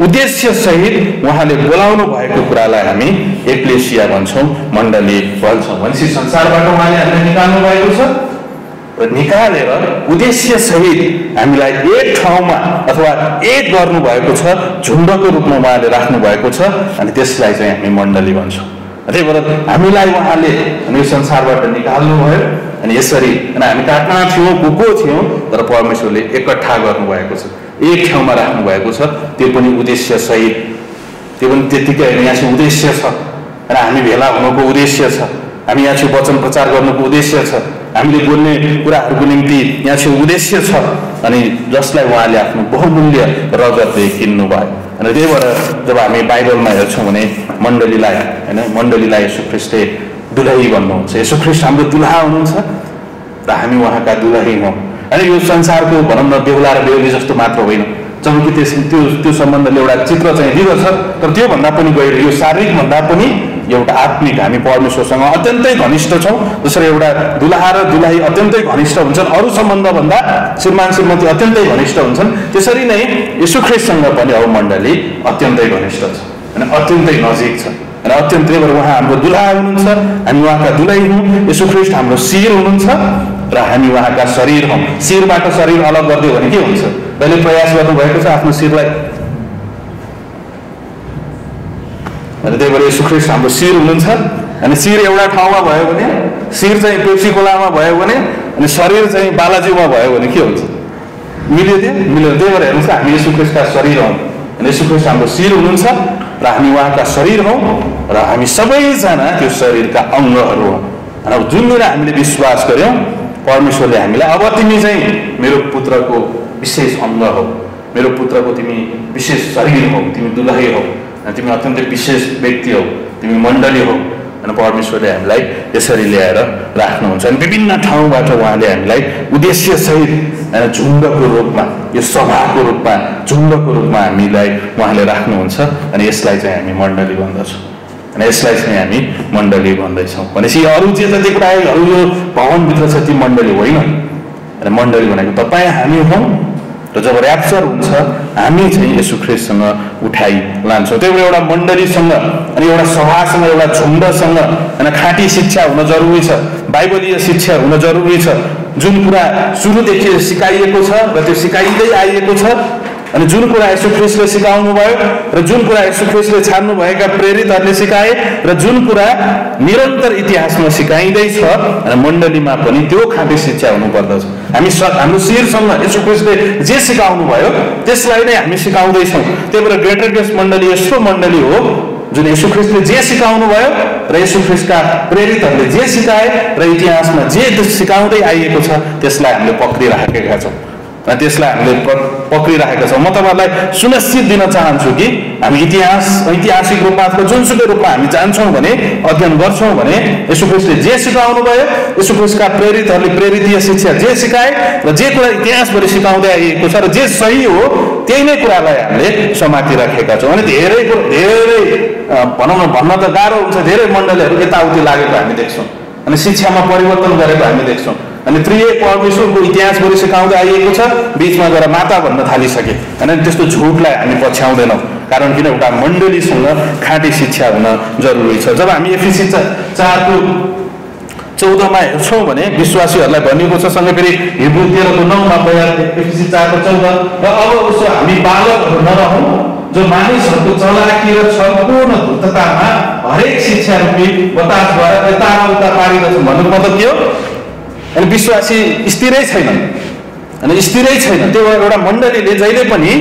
उद्देश्यसहित उहाँले बोलाउनु भएको कुरालाई हामी एक्लेसिया भन्छौँ, मण्डली भन्छौँ। भनेपछि संसारबाट उहाँले हामीलाई निकाल्नु भएको छ र निकालेर उद्देश्यसहित हामीलाई एक ठाउँमा अथवा एक गर्नुभएको छ, झुण्डको रूपमा उहाँले राख्नु भएको छ। अनि त्यसलाई चाहिँ हामी मण्डली भन्छौँ। त्यही भएर हामीलाई उहाँले यो संसारबाट निकाल्नुभयो। अनि यसरी हामी कहाँ थियौँ, को थियौँ, तर परमेश्वरले एकट्ठा गर्नुभएको छ, एक ठाउँमा राख्नु भएको छ, त्यो पनि उद्देश्यसहित। त्यो पनि त्यत्तिकै होइन, यहाँ चाहिँ उद्देश्य छ। र हामी भेला हुनुको उद्देश्य छ, हामी यहाँ चाहिँ वचन प्रचार गर्नुको उद्देश्य छ, हामीले बोल्ने कुराहरूको निम्ति यहाँ चाहिँ उद्देश्य छ। अनि जसलाई उहाँले आफ्नो बहुमूल्य रगतले किन्नुभयो। अनि त्यही भएर जब हामी बाइबलमा हेर्छौँ भने मण्डलीलाई होइन, मण्डलीलाई येशू ख्रीष्टले दुलही भन्नुहुन्छ। येशू ख्रीष्ट हाम्रो दुलहा हुनुहुन्छ र हामी उहाँका दुलही हौँ। अनि यो संसारको भनौँ न बेहुला र बेहुली जस्तो मात्र होइन, जबकि त्यो सम्बन्धले एउटा चित्र चाहिँ दिँदछ, तर त्योभन्दा पनि गएर यो शारीरिक भन्दा पनि एउटा आत्मिक हामी परमेश्वरसँग अत्यन्तै घनिष्ठ छौँ। जसरी एउटा दुलहा र दुलही अत्यन्तै घनिष्ठ हुन्छन्, अरू सम्बन्धभन्दा श्रीमान श्रीमती अत्यन्तै घनिष्ठ हुन्छन्, त्यसरी नै येशू ख्रीष्टसँग पनि अब मण्डली अत्यन्तै घनिष्ठ छ अनि अत्यन्तै नजिक छ। अनि अत्यन्तै उहाँ हाम्रो दुलहा हुनुहुन्छ, हामी उहाँका दुलही हौँ। येशू ख्रीष्ट हाम्रो शिर हुनुहुन्छ र हामी उहाँका शरीर हौँ। शिरबाट शरीर अलग गरिदियो भने के हुन्छ? कहिले प्रयास गर्नुभएको छ आफ्नो शिरलाई? अनि त्यही भएर येशू ख्रीष्ट हाम्रो शिर हुनुहुन्छ। अनि शिर एउटा ठाउँमा भयो भने, शिर चाहिँ पेप्सी कोलामा भयो भने, अनि शरीर चाहिँ बालाजीमा भयो भने के हुन्छ? मिल्यो त्यो? मिल्यो। त्यही भएर हेर्नुहोस्, हामी येशू ख्रीष्टका शरीर हौँ। अनि येशू ख्रीष्ट हाम्रो शिर हुनुहुन्छ र हामी उहाँका शरीर हौँ र हामी सबैजना त्यो शरीरका अङ्गहरू हौँ। अनि अब जुन दिन हामीले विश्वास गऱ्यौँ, परमेश्वरले हामीलाई अब तिमी चाहिँ मेरो पुत्रको विशेष अङ्ग हौ, मेरो पुत्रको तिमी विशेष शरीर हौ, तिमी दुलही हौ, तिमी अत्यन्तै विशेष व्यक्ति हौ, तिमी मण्डली हौ। अनि परमेश्वरले हामीलाई यसरी ल्याएर राख्नुहुन्छ। अनि विभिन्न ठाउँबाट उहाँले हामीलाई उद्देश्यसहित झुण्डको रूपमा, यो सभाको रूपमा, झुण्डको रूपमा हामीलाई उहाँले राख्नुहुन्छ। अनि यसलाई चाहिँ हामी मण्डली भन्दछौँ। अनि यसलाई चाहिँ हामी मण्डली भन्दैछौँ। भनेपछि अरू जे जति कुराहरू यो भवनभित्र छ ती मण्डली होइन। अनि मण्डली भनेको तपाईँ हामी हौँ र जब र्याप्चर हुन्छ हामी चाहिँ येशू ख्रीष्टसँग उठाइ लान्छौँ। त्यही भएर एउटा मण्डलीसँग अनि एउटा सभासँग एउटा झुण्डसँग होइन खाँटी शिक्षा हुन जरुरी छ, बाइबलीय शिक्षा हुन जरुरी छ। जुन कुरा सुरुदेखि सिकाइएको छ र त्यो सिकाइँदै आइएको छ अनि जुन कुरा येशू ख्रीष्टले सिकाउनु भयो र जुन कुरा येशू ख्रीष्टले छान्नुभएका प्रेरितहरूले सिकाए र जुन कुरा निरन्तर इतिहासमा सिकाइँदैछ र मण्डलीमा पनि त्यो खाँटी शिक्षा हुनुपर्दछ। हाम्रो शिरसँग येशू ख्रीष्टले जे सिकाउनु भयो त्यसलाई नै हामी सिकाउँदैछौँ। त्यही भएर ग्रेटर ग्रेस मण्डली यस्तो मण्डली हो जुन येशू ख्रीष्टले जे सिकाउनु भयो र येशू ख्रीष्टका प्रेरितहरूले जे सिकाए र इतिहासमा जे सिकाउँदै आइएको छ त्यसलाई हामीले पक्रिराखेका छौँ र त्यसलाई हामीले पक्रिराखेका छौँ। म तपाईँहरूलाई सुनिश्चित दिन चाहन्छु कि हामी ऐतिहासिक रूपमा अथवा जुनसुकै रूपमा हामी जान्छौँ भने अध्ययन गर्छौँ भने येशू ख्रीष्टले जे सिकाउनु भयो, येशू ख्रीष्टका प्रेरितहरूले प्रेरितीय शिक्षा जे सिकाए र जे कुरा इतिहासभरि सिकाउँदै आइएको छ र जे सही हो त्यही नै कुरालाई हामीले समातिराखेका छौँ। अनि धेरै भनौँ न भन्न त गाह्रो हुन्छ, धेरै मण्डलीहरू यताउति लागेको हामी देख्छौँ अनि शिक्षामा परिवर्तन गरेको हामी देख्छौँ अनि त्रिएक परमेश्वरको इतिहासभरि सिकाउँदै आइएको छ, बिचमा गएर माता भन्न थालिसके होइन। त्यस्तो झुटलाई हामी पछ्याउँदैनौँ, कारण किन एउटा मण्डलीसँग खाँटी शिक्षा हुन जरुरी छ। जब हामी एफिसी 4:14 हेर्छौँ भने विश्वासीहरूलाई भनिएको छ, सँगै फेरि हिब्रू 13:9 एफिसी 4:14 र अब उसो हामी बालकहरू नरहौँ जो मानिसहरूको चलाकी र छलपूर्ण धूर्ततामा हरेक शिक्षा रूपी बतासद्वारा यता उता पारिदछ। भन्नुको मतलब के हो? अनि विश्वासी स्थिरै छैन अनि स्थिरै छैन। त्यो एउटा मण्डलीले जहिले पनि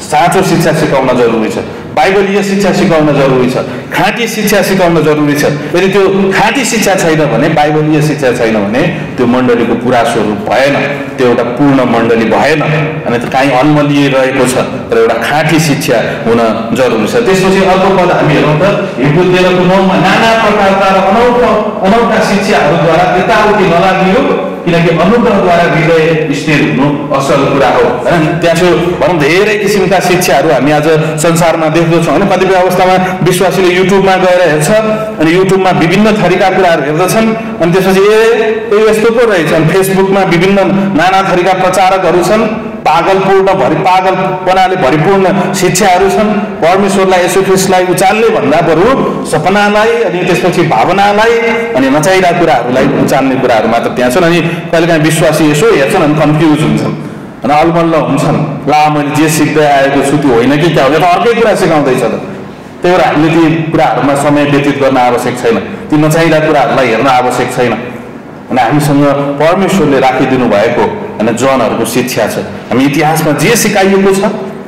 साँचो शिक्षा सिकाउन जरुरी छ, बाइबलीय शिक्षा सिकाउन जरुरी छ, खाँटी शिक्षा सिकाउन जरुरी छ। यदि त्यो खाँटी शिक्षा छैन भने, बाइबलीय शिक्षा छैन भने त्यो मण्डलीको पुरा स्वरूप भएन, त्यो एउटा पूर्ण मण्डली भएन। अनि काहीँ अल्मलिरहेको छ र एउटा खाँटी शिक्षा हुन जरुरी छ। त्यसपछि अर्को पद हामी हेरौँ त हिब्रू 13:9 नाना प्रकारका र अनौठा शिक्षाहरूद्वारा यताउति नलागियो किनकि अनुग्रहद्वारा हृदय स्थिर हुनु असल कुरा हो। त्यहाँ भनौँ धेरै किसिमका शिक्षाहरू हामी आज संसारमा देख्दछौँ होइन। कतिपय अवस्थामा विश्वासीले युट्युबमा गएर हेर्छ अनि युट्युबमा विभिन्न थरीका कुराहरू हेर्दछन् अनि त्यसपछि यस्तो पो रहेछ। फेसबुकमा विभिन्न नाना थरीका प्रचारकहरू छन्, पागलपनाले भरिपूर्ण शिक्षाहरू छन्। परमेश्वरलाई येशू ख्रीष्टलाई उचाल्ने भन्दा बरु सपनालाई अनि त्यसपछि भावनालाई अनि नचाहिँदा कुराहरूलाई उचाल्ने कुराहरू मात्र त्यहाँ छन्। अनि कहिलेकाहीँ विश्वासी यसो हेर्छन् अनि कन्फ्युज हुन्छन् अनि अलमल्ल हुन्छन्, ला मैले जे सिक्दै आएको छु त्यो होइन कि क्या हो, यो त अर्कै कुरा सिकाउँदैछ त। त्यही भएर हामीले ती कुराहरूमा समय व्यतीत गर्न आवश्यक छैन, ती नचाहिँदा कुराहरूलाई हेर्न आवश्यक छैन। अनि हामीसँग परमेश्वरले राखिदिनु भएको होइन जनहरूको शिक्षा छ। हामी इतिहासमा जे सिकाइएको छ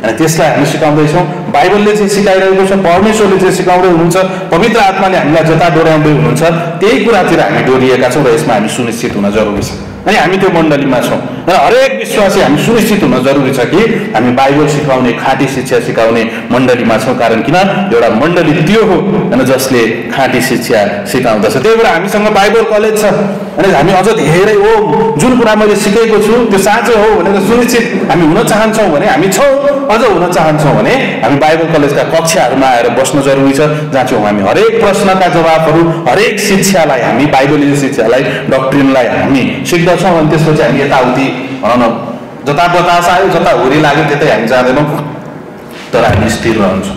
अनि त्यसलाई हामी सिकाउँदैछौँ। बाइबलले जे सिकाइरहेको छ, परमेश्वरले जे सिकाउँदै हुनुहुन्छ, पवित्र आत्माले हामीलाई जता डोर्याउँदै हुनुहुन्छ त्यही कुरातिर हामी डोरिएका छौँ र यसमा हामी सुनिश्चित हुन जरुरी छ। अनि हामी त्यो मण्डलीमा छौँ र हरेक विश्वासी हामी सुनिश्चित हुन जरुरी छ कि हामी बाइबल सिकाउने, खाँटी शिक्षा सिकाउने मण्डलीमा छौँ। कारण किन एउटा मण्डली त्यो हो होइन जसले खाँटी शिक्षा सिकाउँदछ। त्यही भएर हामीसँग बाइबल कलेज छ अनि हामी अझ धेरै हो जुन कुरा मैले सिकेको छु त्यो साँचो हो भनेर सुनिश्चित हामी हुन चाहन्छौँ भने हामी छौँ, अझ हुन चाहन्छौँ भने हामी बाइबल कलेजका कक्षाहरूमा आएर बस्न जरुरी छ, जहाँ चाहिँ हामी हरेक प्रश्नका जवाबहरू, हरेक शिक्षालाई हामी बाइबलीय शिक्षालाई, डक्ट्रिनलाई हामी सिक्दछौँ। अनि त्यसपछि हामी यताउति भनौँ न जता बतास आयो, जता हुरी लाग्यो त्यतै हामी जाँदैनौँ, तर हामी स्थिर रहन्छौँ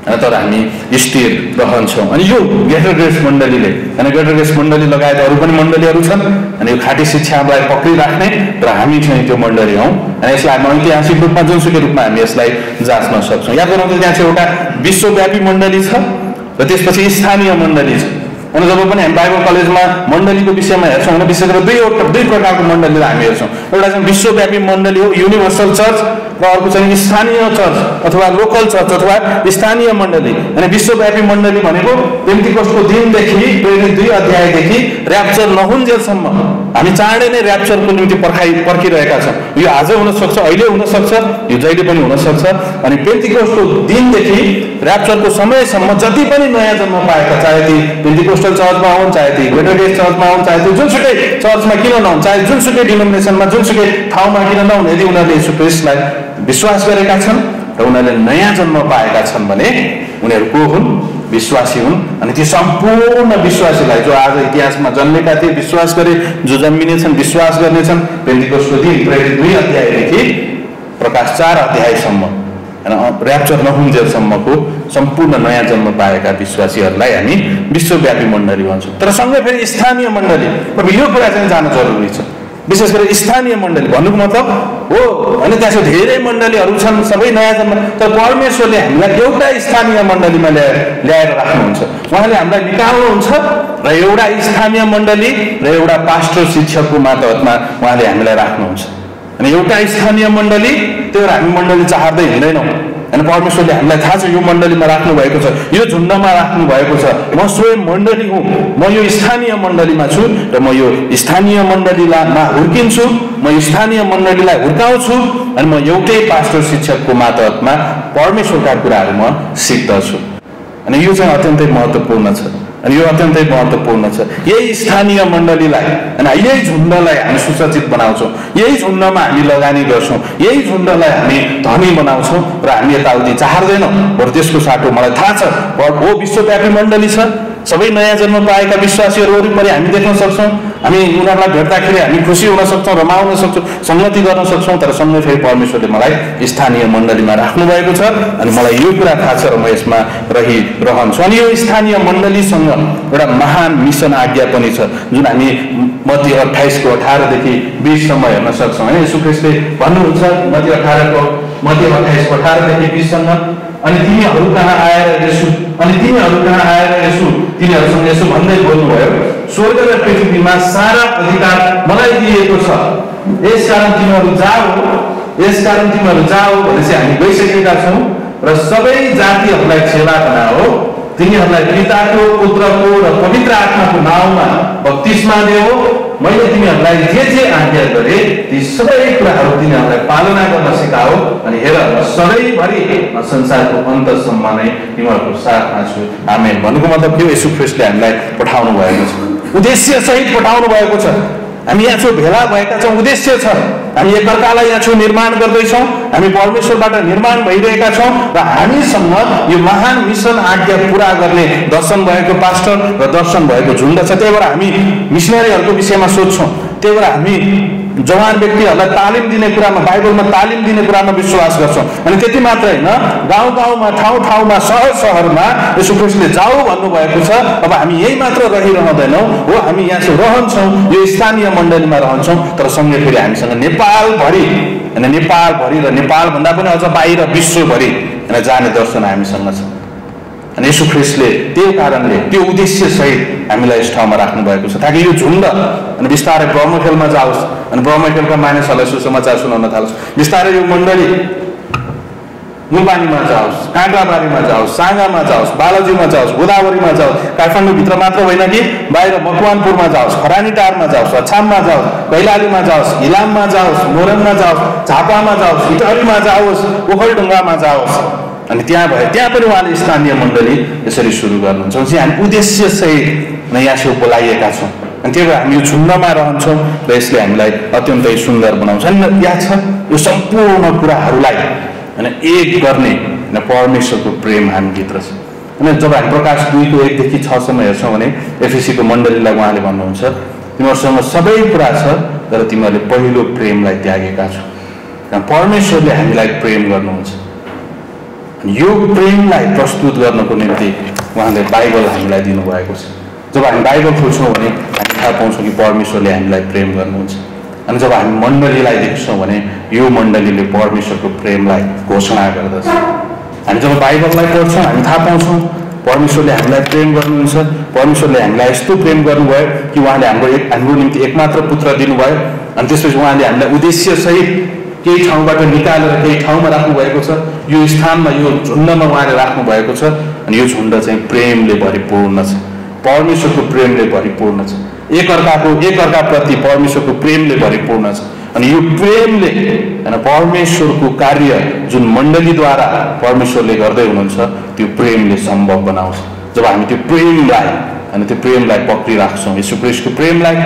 तर हामी स्थिर रहन्छौँ। अनि यो ग्रेटर ग्रेस मण्डलीले होइन, ग्रेटर ग्रेस मण्डली लगायत अरू पनि मण्डलीहरू छन् अनि यो खाँटी शिक्षालाई पक्रिराख्ने र हामी चाहिँ त्यो मण्डली हौँ। अनि यसलाई हामी ऐतिहासिक रूपमा जुनसुकै रूपमा हामी यसलाई जाँच्न सक्छौँ। याद गरौँ त त्यहाँ चाहिँ एउटा विश्वव्यापी मण्डली छ र त्यसपछि स्थानीय मण्डली छ। अनि जब पनि हामी बाइबल कलेजमा मण्डलीको विषयमा हेर्छौँ भने विशेष गरेर दुई प्रकारको मण्डलीलाई हामी हेर्छौँ। एउटा चाहिँ विश्वव्यापी मण्डली हो, युनिभर्सल चर्च, र अर्को चाहिँ स्थानीय चर्च अथवा लोकल चर्च अथवा स्थानीय मण्डली। अनि विश्वव्यापी मण्डली भनेको पेन्टिकोस्टको दिनदेखि 2 अध्यायदेखि र्याप्चर नहुन्जेलसम्म हामी चाँडै नै र्याप्चरको निम्ति पर्खिरहेका छौँ। यो आज हुनसक्छ, अहिले हुनसक्छ, यो जहिले पनि हुनसक्छ। अनि पेन्टिकोस्टको दिनदेखि र्याप्चरको समयसम्म जति पनि नयाँ जन्म पाएका, चाहे ती पेन्टिकोस्टल चर्चमा हुन्, चाहे ती ग्रेटर ग्रेस चर्चमा हुन्, चाहे त्यो जुनसुकै चर्चमा किन नहुन्, चाहे जुनसुकै डिनोमिनेसनमा जुनसुकै ठाउँमा किन नहुन्, यदि उनीहरूले येशू ख्रीष्टलाई विश्वास गरेका छन् र उनीहरूले नयाँ जन्म पाएका छन् भने उनीहरू को हुन्? विश्वासी हुन्। अनि ती सम्पूर्ण विश्वासीलाई जो आज इतिहासमा जन्मेका थिए, विश्वास गरे, जो जन्मिनेछन्, विश्वास गर्नेछन्, पेन्टिकोस्टको दिन 2 अध्यायदेखि प्रकाश 4 अध्यायसम्म र्याप्चर नहुन्जेलसम्मको सम्पूर्ण नयाँ जन्म पाएका विश्वासीहरूलाई हामी विश्वव्यापी मण्डली भन्छौँ। तर सँगै फेरि स्थानीय मण्डली, अब यो कुरा चाहिँ जान जरुरी छ। विशेष गरी स्थानीय मण्डली भन्नुको मतलब हो अनि त्यहाँ धेरै मण्डलीहरू छन्, सबै नयाँ जन्म, तर परमेश्वरले हामीलाई एउटा स्थानीय मण्डलीमा ल्याएर राख्नुहुन्छ। उहाँले हामीलाई निकाल्नुहुन्छ र एउटा स्थानीय मण्डली र एउटा पास्टर शिक्षकको मातहतमा उहाँले हामीलाई राख्नुहुन्छ। अनि एउटा स्थानीय मण्डली त्यो हामी मण्डली चाहँदै हिँड्दैनौँ। अनि परमेश्वरले हामीलाई थाहा छ यो मण्डलीमा राख्नु भएको छ, यो झुन्डमा राख्नु भएको छ। म स्वयं मण्डली हुँ, म यो स्थानीय मण्डलीमा छु र म यो स्थानीय मण्डलीमा हुर्किन्छु, म स्थानीय मण्डलीलाई हुर्काउँछु अनि म एउटै पास्टर शिक्षकको मातहतमा परमेश्वरका कुराहरू म सिक्दछु। अनि यो चाहिँ अत्यन्तै महत्त्वपूर्ण छ। अनि यो अत्यन्तै महत्त्वपूर्ण छ। यही स्थानीय मण्डलीलाई अनि यही झुन्डलाई हामी सुसज्जित बनाउँछौँ, यही झुन्डमा हामी लगानी गर्छौँ, यही झुन्डलाई हामी धनी बनाउँछौँ र हामी यताउति चाहँदैनौँ। बरु त्यसको साटो मलाई थाहा छ हो विश्वव्यापी मण्डली छ, सबै नयाँ जन्म पाएका विश्वासीहरू वरिपरि हामी देख्न सक्छौँ, हामी उनीहरूलाई भेट्दाखेरि हामी खुसी हुन सक्छौँ, रमाउन सक्छौँ, संगति गर्न सक्छौँ। तर सँगै फेरि परमेश्वरले मलाई स्थानीय मण्डलीमा राख्नु भएको छ अनि मलाई यो कुरा थाहा छ र म यसमा रहिरहन्छु। अनि यो स्थानीय मण्डलीसँग एउटा महान मिसन आज्ञा पनि छ जुन हामी मत्ती 28:18 देखि 20 हेर्न सक्छौँ। होइन, येशू ख्रीष्टले भन्नुहुन्छ मत्ती 28:18 देखि 20 अनि तिनीहरू कहाँ आएर यसो तिनीहरूसँग यसो भन्दै बोल्नुभयो, स्वर्ग र पृथ्वीमा सारा अधिकार मलाई दिएको छ, यसकारण तिमीहरू जाऊ भनेपछि हामी गइसकेका छौँ र सबै जातिहरूलाई चेला बनाओ, तिनीहरूलाई पिताको, पुत्रको र पवित्र आत्माको नाउँमा बप्तिस्मा देऊ, मैले तिमीहरूलाई जे आज्ञा गरे ती सबै कुराहरू तिनीहरूलाई पालना गर्न सिकाऊ अनि हेर म सधैँभरि संसारको अन्तसम्म नै तिमीहरूको साथमा छु। आमेन। भन्नुको मतलब के हो? येशू ख्रीष्टले हामीलाई पठाउनु भएको छ, उद्देश्य सहित पठाउनु भएको छ। हामी यहाँ छौँ, भेला भएका छौँ, उद्देश्य छ। हामी एकअर्कालाई यहाँ छौँ निर्माण गर्दैछौँ, हामी परमेश्वरबाट निर्माण भइरहेका छौँ र हामीसँग यो महान मिसन आज्ञा पुरा गर्ने दर्शन भएको पास्टर र दर्शन भएको झुन्ड छ। त्यही भएर हामी मिसनरीहरूको विषयमा सोध्छौँ, त्यही भएर हामी जवान व्यक्तिहरूलाई तालिम दिने कुरामा, बाइबलमा तालिम दिने कुरामा विश्वास गर्छौँ। अनि त्यति मात्र होइन, गाउँ गाउँमा, ठाउँ ठाउँमा, सहर सहरमा येशू ख्रीष्टले जाऊ भन्नुभएको छ। अब हामी यही मात्र रहिरहँदैनौँ हो, हामी यहाँ रहन्छौँ, यो स्थानीय मण्डलीमा रहन्छौँ, तर सँगै फेरि हामीसँग नेपालभरि र नेपालभन्दा पनि अझ बाहिर विश्वभरि जाने दर्शन हामीसँग छ। अनि येशू ख्रीष्टले त्यो कारणले त्यो उद्देश्य सहित हामीलाई यस ठाउँमा राख्नु भएको छ ताकि यो झुन्ड अनि बिस्तारै ब्रह्मखेलमा जाओस् अनि ब्रह्मखेलका मानिसहरूलाई सुसमाचार सुनाउन थालोस्। बिस्तारै यो मण्डली नुपानीमा जाओस्, काँक्राबारीमा जाओस्, साँगामा जाओस्, बालाजीमा जाओस्, गोदावरीमा जाओस्, काठमाडौँभित्र मात्र होइन कि बाहिर मकवानपुरमा जाओस्, खरानीटारमा जाओस्, अछाममा जाओस्, कैलालीमा जाओस्, इलाममा जाओस्, मोरङमा जाओस्, झापामा जाओस्, इटहरीमा जाओस्, ओखलढुङ्गामा जाओस्। अनि त्यहाँ पनि उहाँले स्थानीय मण्डली यसरी सुरु गर्नुहुन्छ। हामी उद्देश्य सहित यहाँ बोलाइएका छौँ अनि त्यही भएर हामी यो झुन्डमा रहन्छौँ र यसले हामीलाई अत्यन्तै सुन्दर बनाउँछ। अनि यहाँ छ यो सम्पूर्ण कुराहरूलाई एक गर्ने परमेश्वरको प्रेम हामीभित्र छ। अनि जब हामी प्रकाश 2:1-6 हेर्छौँ भने एफएसीको मण्डलीलाई उहाँले भन्नुहुन्छ तिमीहरूसँग सबै कुरा छ तर तिमीहरूले पहिलो प्रेमलाई त्यागेका छौ। परमेश्वरले हामीलाई प्रेम गर्नुहुन्छ। यो प्रेमलाई प्रस्तुत गर्नको निम्ति उहाँले बाइबल हामीलाई दिनुभएको छ। जब हामी बाइबल खोल्छौँ भने हामी थाहा पाउँछौँ कि परमेश्वरले हामीलाई प्रेम गर्नुहुन्छ। अनि जब हामी मण्डलीलाई देख्छौँ भने यो मण्डलीले परमेश्वरको प्रेमलाई घोषणा गर्दछ। हामी जब बाइबललाई पढ्छौँ हामी थाहा पाउँछौँ परमेश्वरले हामीलाई प्रेम गर्नुहुन्छ। परमेश्वरले हामीलाई यस्तो प्रेम गर्नुभयो कि उहाँले हाम्रो निम्ति एकमात्र पुत्र दिनुभयो अनि त्यसपछि उहाँले हामीलाई उद्देश्यसहित केही ठाउँबाट निकालेर केही ठाउँमा राख्नु भएको छ। यो स्थानमा यो झुन्डमा उहाँले राख्नु भएको छ अनि यो झुन्ड चाहिँ प्रेमले भरिपूर्ण छ, परमेश्वरको प्रेमले भरिपूर्ण छ, एकअर्काप्रति परमेश्वरको प्रेमले भरिपूर्ण छ। अनि यो प्रेमले परमेश्वरको कार्य जुन मण्डलीद्वारा परमेश्वरले गर्दै हुनुहुन्छ त्यो प्रेमले सम्भव बनाउँछ। जब हामी त्यो प्रेमलाई पक्रिराख्छौँ यीशु ख्रीष्टको प्रेमलाई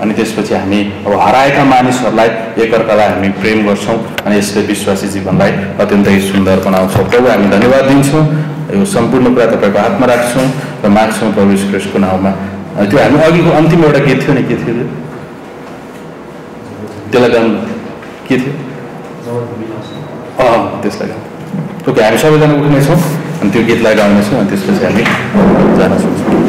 अनि त्यसपछि हामी अब हराएका मानिसहरूलाई एकअर्कालाई हामी प्रेम गर्छौँ अनि यसले विश्वासी जीवनलाई अत्यन्तै सुन्दर बनाउँछ। प्रभु हामी धन्यवाद दिन्छौँ। यो सम्पूर्ण कुरा तपाईँको हातमा राख्छौँ र माग्छौँ प्रभु यीशु ख्रीष्टको नाउँमा। त्यो हामी अघिको अन्तिम एउटा गीत थियो नि, के थियो त्यसलाई गाउनु के थियो? त्यसलाई ओके हामी सबैजना उठ्नेछौँ अनि त्यो गीतलाई गाउनेछौँ अनि त्यसपछि हामी जान सक्छौँ।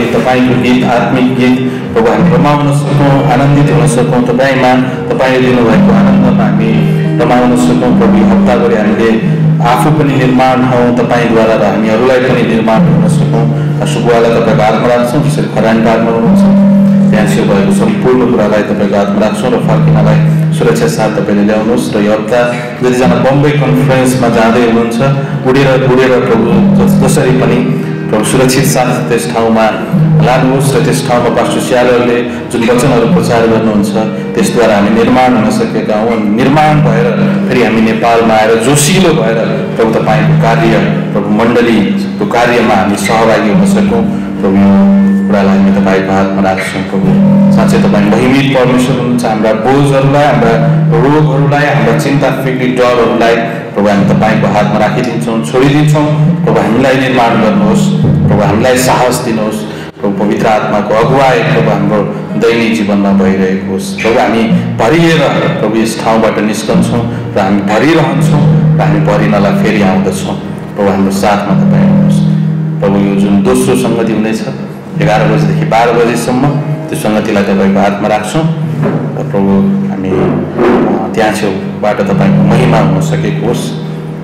तपाईँको गीत आत्मिक गीत प्रभु हामी रमाउन सकौँ, आनन्दित हुन सकौँ, तपाईँमा तपाईँले दिनुभएको आनन्दमा हामी रमाउन सकौँ। प्रभु हप्ताभरि हामीले आफू पनि निर्माण हौँ तपाईँद्वारा र हामीहरूलाई पनि निर्माण हुन सकौँ। शुभवालाई तपाईँको हातमा राख्छौँ, जसरी खरानीको हातमा हुनुहुन्छ त्यहाँ सेवा भएको सम्पूर्ण कुरालाई तपाईँको हातमा राख्छौँ र फर्किनलाई सुरक्षा साथ तपाईँले ल्याउनुहोस्। र यो हप्ता जतिजना बम्बई कन्फरेन्समा जाँदै हुनुहुन्छ उडेर प्रभु जसरी पनि प्रभु सुरक्षित साथ त्यस ठाउँमा लानुहोस् र त्यस ठाउँमा पास्टर स्यालरले जुन वचनहरू प्रचार गर्नुहुन्छ त्यसद्वारा हामी निर्माण हुन सकेका हौँ। निर्माण भएर फेरि हामी नेपालमा आएर जोसिलो भएर प्रभु तपाईँको कार्य प्रभु मण्डलीको कार्यमा हामी सहभागी हुन सकौँ। प्रभु यो कुरालाई हामी तपाईँको हातमा राख्छौँ। प्रभु साँच्चै तपाईँ महिमित परमेश्वर हुनुहुन्छ। हाम्रा बोझहरूलाई, हाम्रा रोगहरूलाई, हाम्रा चिन्ता फिक्री डरहरूलाई प्रभु हामी तपाईँको हातमा राखिदिन्छौँ, छोडिदिन्छौँ। प्रभु हामीलाई निर्माण गर्नुहोस्, प्रभु हामीलाई साहस दिनुहोस्। प्रभु पवित्र आत्माको अगुवाई प्रभु हाम्रो दैनिक जीवनमा भइरहेको होस्। प्रभु हामी भरिएर प्रभु यस ठाउँबाट निस्कन्छौँ र हामी भरिरहन्छौँ र हामी भरिनलाई फेरि आउँदछौँ। प्रभु हाम्रो साथमा तपाईँ हुनुहोस्। प्रभु यो जुन दोस्रो सङ्गति हुनेछ 11 बजीदेखि 12 बजीसम्म त्यो सङ्गतिलाई तपाईँको हातमा राख्छौँ र प्रभु हामी त्यहाँ छेउबाट तपाईँको महिमा हुन सकेको होस्,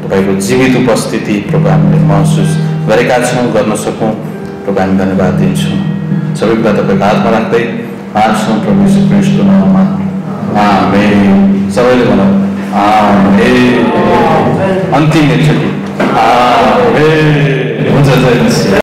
तपाईँको जीवित उपस्थिति प्रभु हामीले महसुस गरेका छौँ, गर्न सकौँ। प्रभु हामी धन्यवाद दिन्छौँ। सबै कुरा तपाईँको हातमा राख्दै आछौँ प्रभु यीशु ख्रीष्टको नाममा, आमेन। सबैले भनौँ आमेन। अन्तिम एकचोटि आमेन। हुन्छ, जय मसीह।